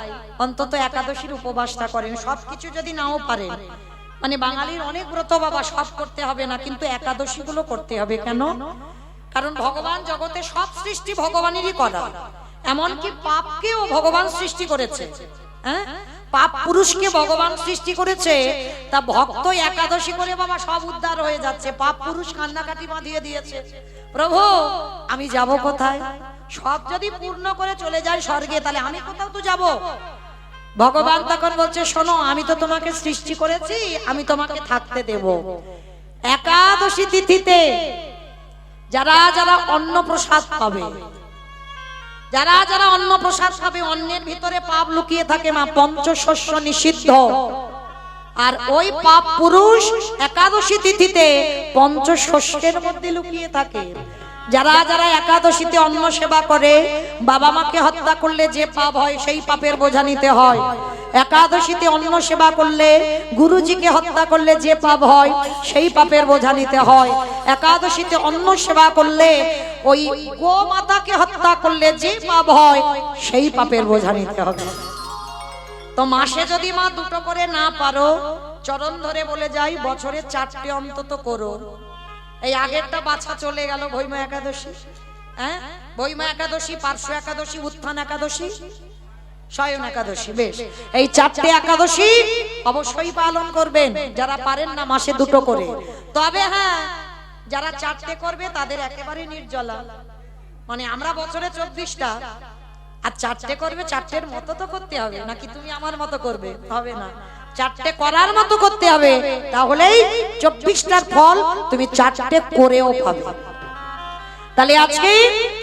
অন্তত একাদশীর উপবাসটা করেন সবকিছু যদি নাও পারেন মানে বাঙালির অনেক ব্রত বাবা সব করতে হবে না কিন্তু একাদশী গুলো করতে হবে কেন কারণ ভগবান জগতে সব সৃষ্টি ভগবানেরই করা এমনকি পাপকেও ভগবান সৃষ্টি করেছে হ্যাঁ পাপ পুরুষকে ভগবান সৃষ্টি করেছে তা ভক্ত একাদশী করে বাবা সব উদ্ধার হয়ে যাচ্ছে পাপ পুরুষ কান্নাকাটি বাঁধিয়ে দিয়েছে প্রভু আমি যাব কোথায় সব যদি পূর্ণ করে চলে যায় স্বর্গে তাহলে আমি কোথাও তো যাব ভগবান তখন বলছে শোনো আমি তো তোমাকে সৃষ্টি করেছি আমি তোমাকে থাকতে দেব একাদশী তিথিতে যারা যারা অন্ন প্রসাদ পাবে যারা যারা অন্ন প্রসাদ পাবে অন্নের ভিতরে পাপ লুকিয়ে থাকে মা পঞ্চশস্য নিষিদ্ধ আর ওই পাপ পুরুষ একাদশী তিথিতে পঞ্চশস্যের মধ্যে লুকিয়ে থাকে যারা যারা একাদশীতে অন্ন সেবা করে বাবা মাকে হত্যা করলে যে পাপ হয় সেই পাপের বোঝা নিতে হয় একাদশীতে অন্ন সেবা করলে গুরুজিকে হত্যা করলে যে পাপ হয় সেই পাপের বোঝা নিতে হয় একাদশীতে অন্ন সেবা করলে ওই গোমাতাকে হত্যা করলে যে পাপ হয় সেই পাপের বোঝা নিতে হবে তো মাসে যদি মা দুটো করে না পারো চরণ ধরে বলে যাই বছরে 4টে অন্তত করো এই আগেরটা বাছা চলে গেল ভৈম একাদশী হ্যাঁ ভৈম একাদশী পার্শ্ব একাদশী উত্থান একাদশী শয়ন একাদশী বেশ এই 4টে একাদশী অবশ্যই পালন করবেন যারা পারেন না মাসে দুটো করে তবে হ্যাঁ যারা 4টে করবে তাদের একেবারে নির্জলা মানে আমরা বছরে 24টা আর 4টে করবে 4টের মতো তো করতে হবে নাকি তুমি আমার মতো করবে হবে না 4টে করার মতো করতে হবে তাহলেই 24টার ফল তুমি 4টে করেও পাবে তাহলে আজকে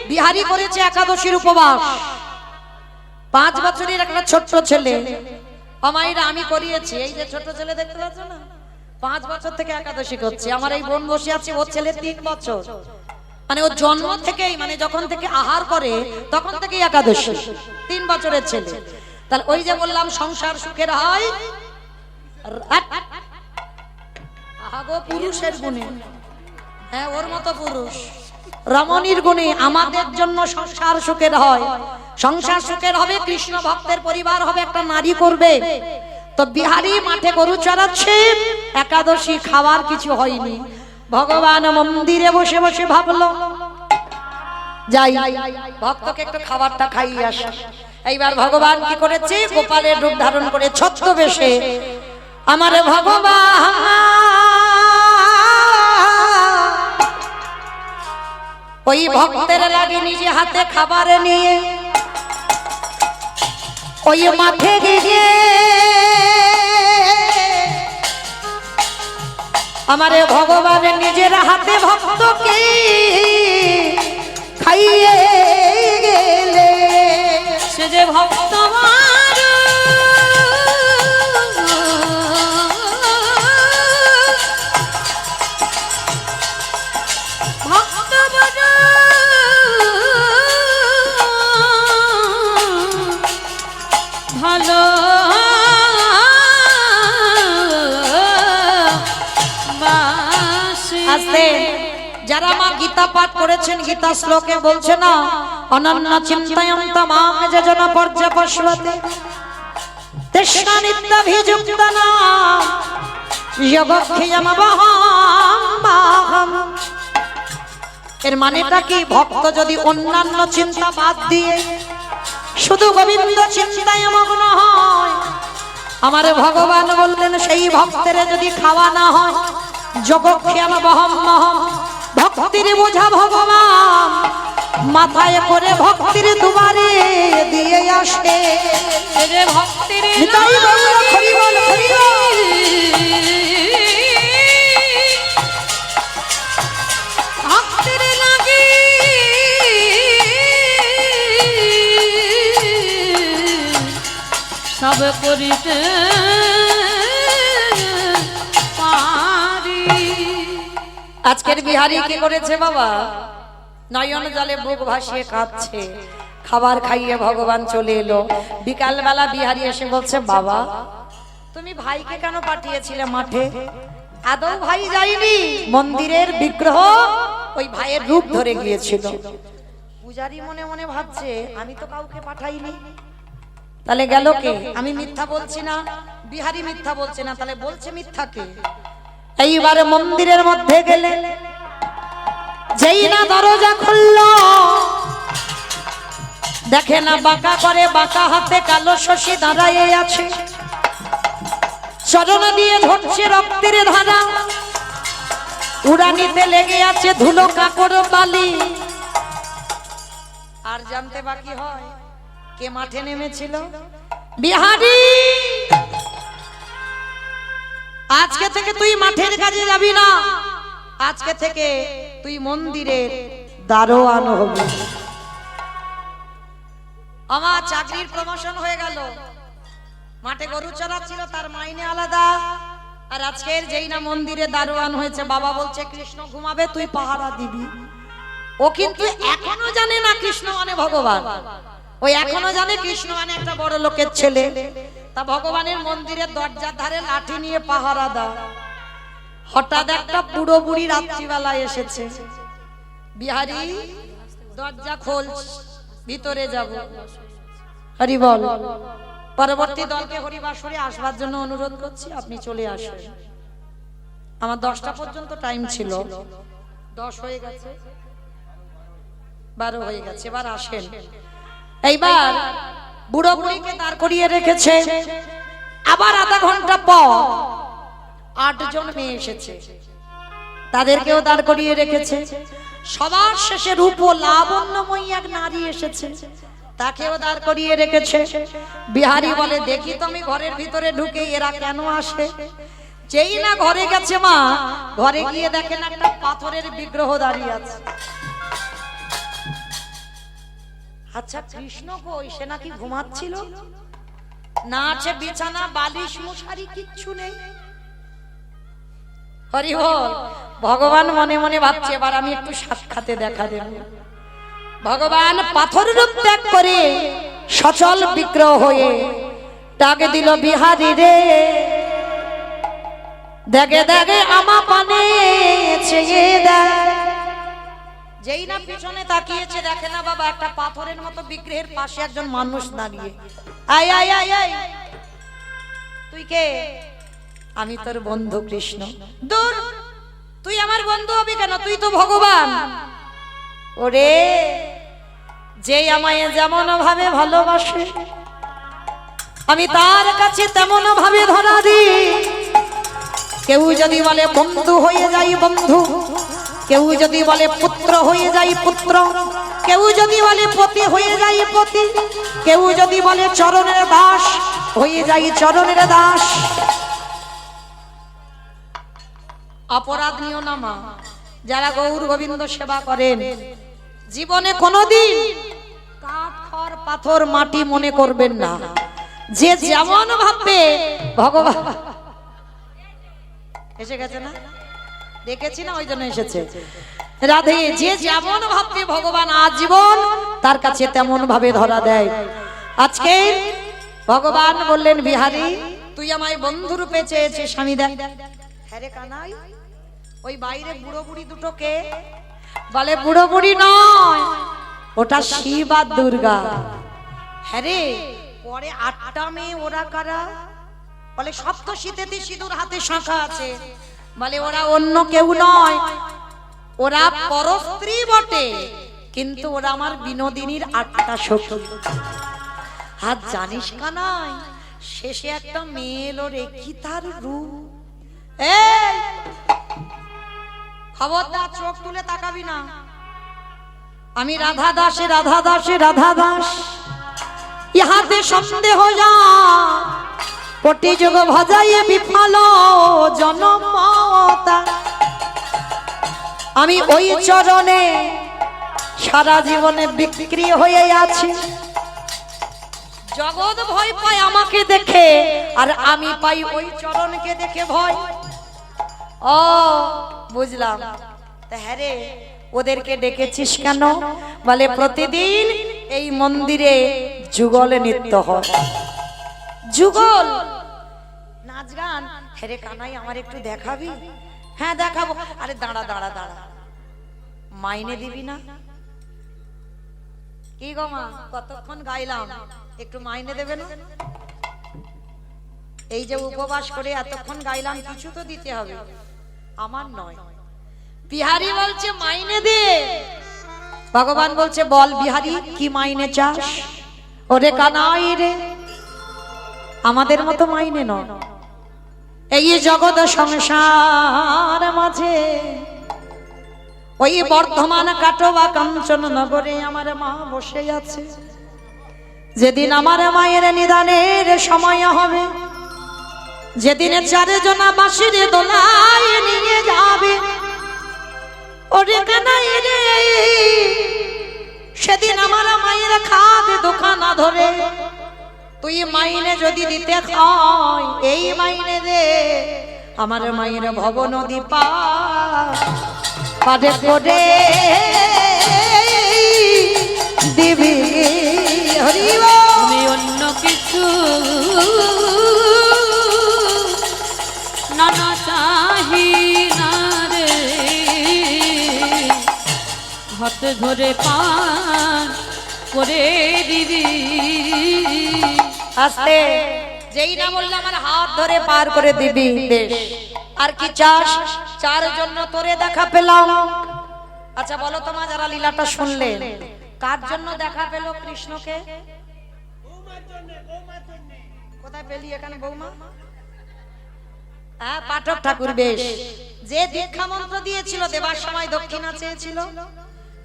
বিহারি করেছে একাদশীর উপবাস 5 বছরের একটা ছোট্ট ছেলে আমাইরা আমি করিয়েছি এই যে ছোট ছেলে দেখতে পাচ্ছ না 5 বছর থেকে একাদশী করছে আমার এই বোন বসে আছে ওর ছেলে 3 বছর মানে ও জন্ম থেকেই মানে যখন থেকে আহার করে তখন থেকেই একাদশী 3 বছরের ছেলে তাহলে ওই যে বললাম সংসার সুখের হয় আগো পুরুষের গুণে হ্যাঁ, ওর মতো পুরুষ রমণীর গুণে আমাদের জন্য সংসার সুখের হয়। সংসার সুখের হবে, কৃষ্ণ ভক্তের পরিবার হবে, একটা নারী করবে। তো বিহারী মাঠে গরু চড়াচ্ছে, একাদশী খাওয়ার কিছু হয়নি। ভগবান মন্দিরে বসে বসে ভাবলো যাই ভক্তকে একটু খাবারটা খাইয়ে আসে। এইবার ভগবান কি করেছে, গোপালের রূপ ধারণ করে ছদ্মবেশে আমার ভগবান ওই ভক্তের লাগে নিজে হাতে খাবার নিয়ে ওই মাঠে গিয়ে আমারে ভগবান নিজের হাতে ভক্তকে খাইয়ে গেলে। সে যে ভক্ত ভালো আস্তে যারা মা গীতা পাঠ করেছেন, গীতা শ্লোকে বলছে না, অনন্য চিন্তায়ন্ত মাং যোজনা পর্যপশ্বতে তৃষ্ণা নিত্যাভিযুক্তানা যোগক্ষেয়মবহম। এর মানেটা কি, ভক্ত যদি অন্যান্য চিন্তা বাদ দিয়ে শুধু গোবিন্দ চিন্তায় মগ্ন হয়, আমার ভগবান বললেন সেই ভক্তের যদি খাওয়া না হয়, যোগক্ষেয়মবহম ভক্তির বোঝা ভগবান মাথায় করে ভক্তির দুবারে দিয়ে আসে। যে ভক্তির নিতাই গৌর হরি বল হরি বল। ভক্তির লাগি সব করিতে পারি। আজকের বিহারী কি করেছে বাবা, নয়ন জলে বুক ভাসিয়ে কাঁদছে। খাবার খাইয়ে ভগবান চলে এলো। বিকালবেলা বিহারী এসে বলছে, বাবা তুমি ভাইকে কেন পাঠিয়েছিলে মাঠে? আদৌ ভাই যায়নি, মন্দিরের বিগ্রহ ওই ভাইয়ের রূপ ধরে গিয়েছিল। পূজারী মনে মনে ভাবছে, আমি তো কাউকে পাঠাইনি, তাহলে গেল কে? আমি মিথ্যা বলছি না, বিহারী মিথ্যা বলছে না, তাহলে বলছে মিথ্যা কে? এইবারে মন্দিরের মধ্যে গেলে যেই না দরজা খুলল, দেখে না বাঁকা করে বাঁকা হাতে কালো শশী দাঁড়াইয়ে আছে, চরণ দিয়ে ধরছে রক্তের ধারা, উড়ানিতে লেগে আছে ধুলো কাপড় বালি। আর জানতে বাকি হয় কে মাঠে নেমেছিল? বিহারী, আজকে থেকে তুই মাঠের কাজে যাবি না, আজকে থেকে তুই মন্দিরের দারোয়ান হবি। আমার চাকরির প্রমোশন হয়ে গেল, মাঠে গরু চড়াচ্ছিল তার মাইনে আলাদা, আর আজকের যেই না মন্দিরে দারোয়ান হয়েছে, বাবা বলছে কৃষ্ণ ঘুমাবে তুই পাহারা দিবি। ও কিন্তু এখনো জানে না কৃষ্ণ মানে ভগবান, ওই এখনো জানে কৃষ্ণ মানে একটা বড় লোকের ছেলে। তা ভগবানের মন্দিরের দরজার ধারে লাঠি নিয়ে পাহারা দেয়। হঠাৎ একটা বুড়ো বুড়ি রাত্রিবেলা এসেছে, বিহারী দরজা খোল, ভিতরে যাব। হরি বল। পরবর্তী দলকে হরিবাসরে আসবার জন্য অনুরোধ করছি, আপনি চলে আসেন। আমার 10টা পর্যন্ত টাইম ছিল, 10 হয়ে গেছে, 12 হয়ে গেছে, এবার আসেন। এইবার বুড়ো বুড়িকে দাঁড় করিয়ে রেখেছে। আবার আধা ঘন্টা পর 8 জন মেয়ে এসেছে, তাদেরকেও দাঁড় করিয়ে রেখেছে। সবার শেষে রূপ ও লাবণ্যময়ী এক নারী এসেছে, তাকেও দাঁড় করিয়ে রেখেছে। বিহারী বলে, দেখি তো আমি ঘরের ভিতরে ঢুকে এরা কেন আসে। যেই না ঘরে গেছে মা, ঘরে গিয়ে দেখেন একটা পাথরের বিগ্রহ দাঁড়িয়ে আছে। আচ্ছা কৃষ্ণ কই? সে নাকি ঘুমাচ্ছিল, না আছে বিছানা বালিশ মশারি কিচ্ছু নেই। হরি বল। ভগবান মনে মনে ভাবছে, এবার আমি একটু সাক্ষাতে দেখা দেব। ভগবান পাথর রূপ ত্যাগ করে সচল বিগ্রহ হয়ে ডাক দিল, বিহারী রে। দেখে দেখে আমা পানে চেয়ে দেয়। যেই না পিছনে তাকিয়েছে দেখে না বাবা একটা পাথরের মতো বিগ্রহের পাশে একজন মানুষ দাঁড়িয়ে। আয় আয় আয় আয়, তুই কে? আমি তোর বন্ধু কৃষ্ণ। দূর, তুই আমার বন্ধু হবি কেন? তুই তো ভগবান। ওরে, যে আমায় যেমন ভাবে ভালোবাসে আমি তার কাছে তেমন ভাবে ধরা দিই। কেউ যদি বলে বন্ধু হয়ে যাই বন্ধু, কেউ যদি বলে পুত্র হয়ে যাই পুত্র, কেউ যদি বলে পতি হয়ে যাই পতি, কেউ যদি বলে চরণের দাস হয়ে যাই চরণের দাস। অপরাধ নিও না মা, যারা গৌর গোবিন্দ সেবা করেন জীবনে কোনোদিন কাঠ খড় পাথর মাটি মনে করবেন না। যে যেমন ভাববে ভগবান এসে গেছে না, দেখেছি না ওই জন্য এসেছে। রাধে, যে যেমন ভাববে ভগবান আজীবন তার কাছে তেমন ভাবে ধরা দেয়। আজকে ভগবান বললেন বিহারী তুই আমায় বন্ধু রূপে চেয়েছিস, স্বামী দেখ। হ্যাঁ রে কানাই, ওই বাইরে বুড়ো বুড়ি দুটোকে বলে বুড়ো বুড়ি নয়, ওটা শিব আর দুর্গা। হ্যাঁ রে, পরে 8টা মেয়ে, ওরা কারা? বলে সপ্তশীতে সিঁদুর হাতে শাঁখা আছে। বলে ওরা অন্য কেউ নয়, ওরা পরস্ত্রী বটে, কিন্তু ওরা আমার বিনোদিনীর 8টা সখী। আর জানিস কানাই, শেষে একটা মেয়ে এলো রে, কি তার রূপ! এই খবরদার চোখ তুলে তাকাবি না। আমি রাধা দাসে রাধা দাসে রাধা দাস, ইহাতে সন্দেহ যা কোটি যুগ ভজাইয়ে বিফল জনমতা। আমি ওই চরণে সারা জীবনে বিক্রি হয়ে আছি। জগৎ ভয় পায় আমাকে দেখে, আর আমি পাই ওই চরণকে দেখে ভয়। ও বুঝলাম। হ্যাঁ রে, ওদেরকে ডেকেছিস কেন? বলে প্রতিদিন এই মন্দিরে যুগল নৃত্য হয়। যুগল নাচ গান। হ্যাঁ রে কানাই, আমার একটু দেখাবি? হ্যাঁ দেখাবো। আরে দাঁড়া দাঁড়া দাঁড়া, মাইনে দিবি না? কি গো মা, কতক্ষণ গাইলাম, একটু মাইনে দেবে না? এই যে উপবাস করে এতক্ষণ গাইলাম, কিছু তো দিতে হবে। আমার নয়। বিহারী বলছে মাইনে দে। ভগবান বলছে বল বিহারী কি মাইনে চাস? ওরে কানাই রে, আমাদের মতো মাইনে নয়। এই জগৎ সংসার মাঝে ওই বর্ধমান কাটোয়া কাঞ্চন নগরে আমার মা বসে আছে। যেদিন আমার মায়ের নিদানের সময় হবে, যেদিন 4 জনা বাঁশির দোলায় নিয়ে যাবে, ওরে কানাই রে, সেদিন আমার মায়ের খাদ দোকানা ধরে তুই মাইনে যদি দিতে হয়, এই মাইনে দে আমার মায়ের ভব নদী পারে করে দিবি। হরিব আমি অন্য কিছু না চাহি না রে, হাত ধরে পান করে দিবি। আস্তে, যেই না বললে আমার হাত ধরে পার করে দিবি। বেশ, আর কি চাস? 4 জন্য তোরে দেখা পেলাম। আচ্ছা বলো তোমার যারা লীলাটা শুনলেন, কার জন্য দেখা পেল কৃষ্ণকে? কোথায় পেলি? এখানে বৌমা? হ্যাঁ, পাঠক ঠাকুর। বেশ, যে দীক্ষা মন্ত্র দিয়েছিল, দেবার সময় দক্ষিণা চেয়েছিল,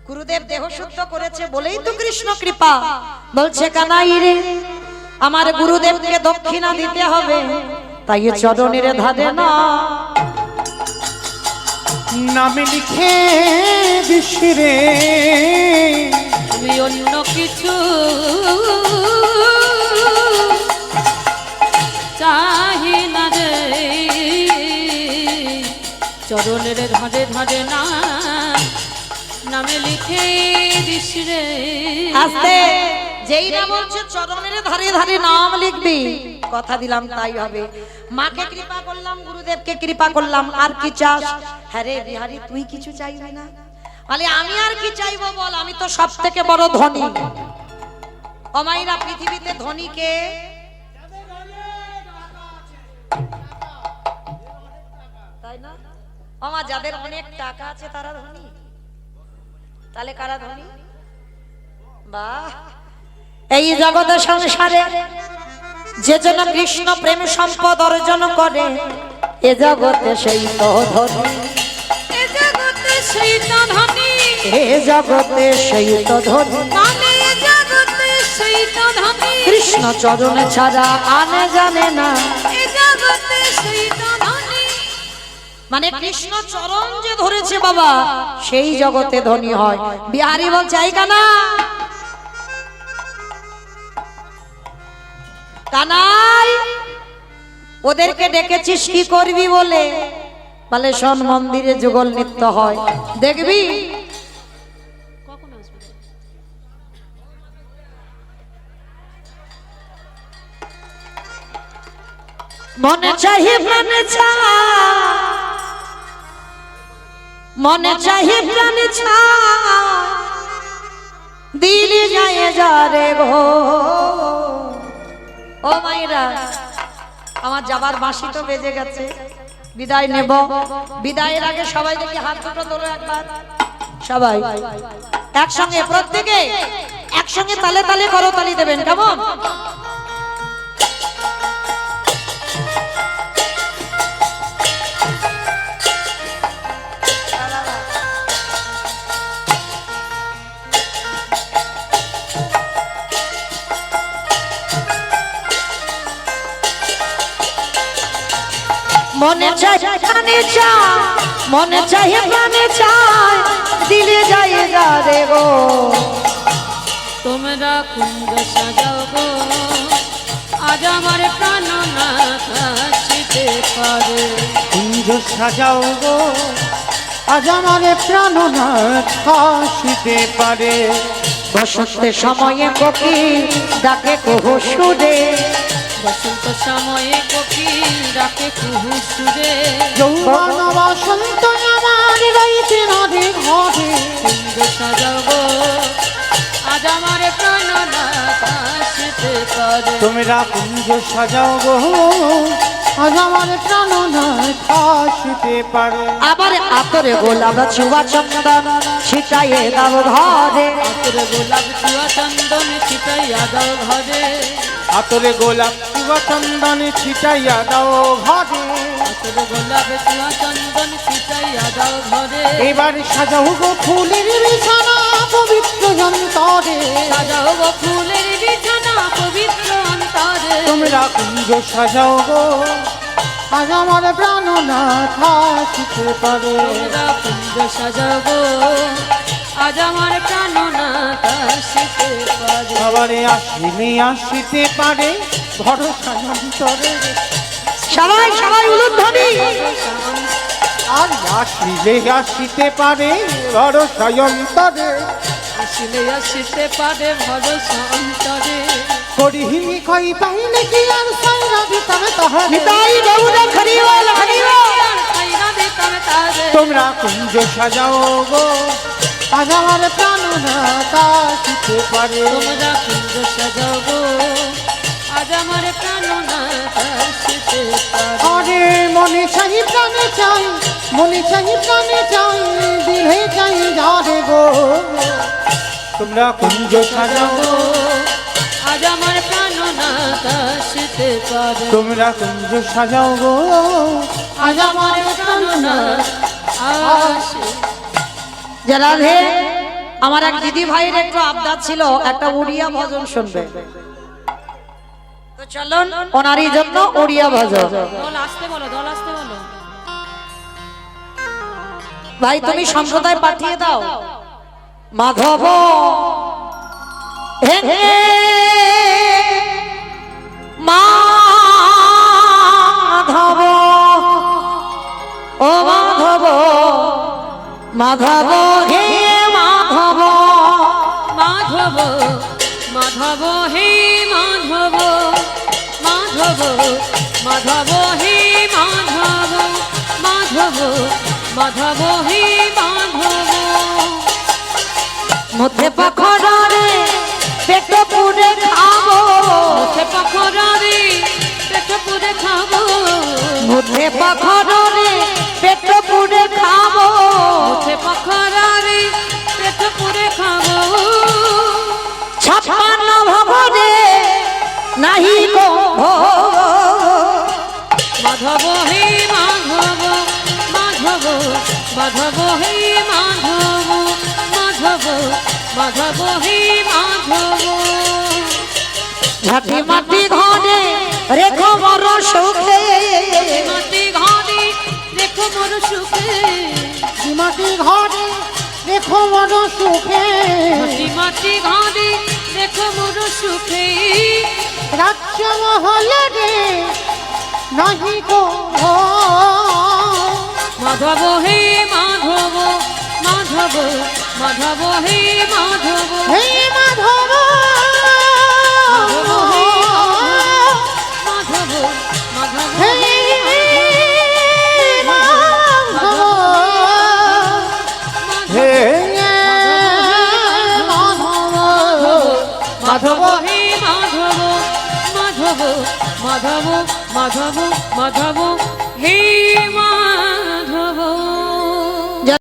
গুরুদেব দেহ শুদ্ধ করেছে বলেই তো কৃষ্ণ কৃপা। বলছে কানাই রে, আমার গুরুদেবকে দক্ষিণা দিতে হবে, তাই চরণের ধারে না নাম লিখে দিশরে। আমি অন্য কিছু চাহি না রে, চরণের ধারে ধারে না নামে লিখে দিস রে। আস্তে, যেই না বলছে চরণের ধারে ধারে নাম লিখবি, কথা দিলাম তাই হবে। মাকে কৃপা করলাম, গুরুদেবকে কৃপা করলাম, আর কি চাস? হ্যাঁ রে বিহারি, তুই কিছু চাইবি না? বলে আমি আর কি চাইবো বল, আমি তো সব থেকে বড় ধনী। অমাইরা পৃথিবীতে ধনী কে? তাই না? আমার যাদের অনেক টাকা আছে তারা ধনী। তাহলে কারা ধনী? বাহ, এই জগতের সংসারে যে জন কৃষ্ণ প্রেম সম্পদ অর্জন করে, এ জগতে সেই তো ধনী, এ জগতে সেই তো ধনী, এ জগতে সেই তো ধনী। মানে এ জগতে সেই তো ধনী, কৃষ্ণ চরণ ছাড়া আনে জানে না, এ জগতে সেই তো ধনী। মানে কৃষ্ণ চরণ যে ধরেছে বাবা, সেই জগতে ধনী হয়। বিহারি বল চাই কানা, কানাই ওদেরকে ডেকেছিস কি করবি বলে? বলে শোন, মন্দিরে যুগল নৃত্য হয়, দেখবি? কখন আসবে? মনে চাহি প্রাণে চাই, মনে চাহি প্রাণে চাই, দিলি যায় যা রে গো। ও মাইরা, আমার যাবার বাঁশি তো বেজে গেছে, বিদায় নেব। বিদায়ের আগে সবাই দেখি হাত দুটো তোলো একবার, সবাই একসঙ্গে, প্রত্যেকে একসঙ্গে তালে তালে করো, তালি দেবেন কেমন? মনে চাই প্রাণে চাই, মনে চাই প্রাণে চাই, দিলে যাই যা রে গো। তোমরা কুঞ্জ সাজাও গো, আজ আমার প্রাণ না আসিতে পারে। কুঞ্জ সাজাও গো, আজ আমার প্রাণনাথ আসিতে পারে। বসন্তের সময়ে কোকি ডাকে কুহু সুরে, বসন্ত সময়ে কোকিল ডাকে কুহু সুরে। যৌবন বসন্ত আমার রইতে নদী ঘরে। কুঞ্জ সাজাও গো, আজ আমার প্রাণ না আসিতে পারে। তোমরা কুঞ্জ সাজাও গো, আজ আমার প্রাণনাথ আসিতে পারে। আবার আতরে গোলাপ ছুয়া চন্দন ছিটাইয়ে দাও ঘরে, আতরে গোলাপ চুয়া চন্দন ছিটাইয়া দাও ঘরে। আতরে গোলাপ চুয়া চন্দন ছিটাইয়া দাও ঘরে। আতরে গোলাপ চুয়া চন্দন ছিটাইয়া দাও ঘরে। এবার সাজাও গো ফুলের বিছানা পবিত্র অন্তরে। সাজাও গো ফুলের বিছানা পবিত্র অন্তরে। তোমরা কুঞ্জ সাজাও গো, আজ আমার প্রাণনাথ আসিতে পারে। তোমরা কুঞ্জ সাজাও গো, আজ আমার প্রাণ না আসিতে পারে। সবারে আসিলে আসিতে পারে, ভরসা অন্তরে। সবাই সবাই উলুধ্বনি। আর আসিলে আসিতে পারে, ভরসা অন্তরে। আসিলে আসিতে পারে ভরসা অন্তরে। করিহিনি কই পাইলে কি আর সাইরা দিতাম তাহারে। নিতাই গৌরা হরিবল হরিবল। খাইরা দিতাম তারে। তোমরা কুঞ্জ সাজাও গো, আজ আমার প্রাণনাথ আসিতে পারে। তোমরা কুঞ্জ সাজাও গো, আজ আমার প্রাণ না আসিতে পারে। আরে মনে চাই প্রাণে চাই, মনে চাই প্রাণে চাই, দিলে চাই যারে গো। তোমরা কুঞ্জ সাজাও গো, আজ আমার প্রাণ না আসিতে পারে। তোমরা কুঞ্জ সাজাও গো, আজ আমার প্রাণনাথ। আসে রাধে, আমার এক দিদি ভাইয়ের একটু আবদার ছিল, একটা উড়িয়া ভজন শুনবে। তো চলুন ওনারই জন্য উড়িয়া ভজন। দল আসতে বলো, দল আসতে বলো। ভাই তুমি সম্প্রদায় পাঠিয়ে দাও। মাধব হে হে মাধব, ও মাধব, মাধব হে মাধব, মাধব মাধব মাধব হে মাধব মাধব মাধব হে মাধব মধ্যে পাখরে পেট পুরে খাবো, মুখে পাখরে পেট পুরে খাবো, মধ্যে পাখরে পেট পুরে খাবো, মুখে পাখরে পেট পুরে খাবো 56 ভবরে নাহি গো মাধব হে মাধব মাধব মাধব হে মাধব মাধব মাধব হে মাধব ঝাঁটি মাটি ঘরে রেখো বড় সুখে, মাটি ঘরে দেখো মোর সুখে, মাটি ঘরে দেখো বড় সুখে, মাটি ঘরে দেখো মোর সুখে রাজ্য মহলে রে নাহি গো মাধব হে মাধব মাধব মাধব হে মাধব হে মাধব মাধব মাধব হে মাধব হে মাধব মাধব হে মাধব মাধব মাধব মাধব মাধব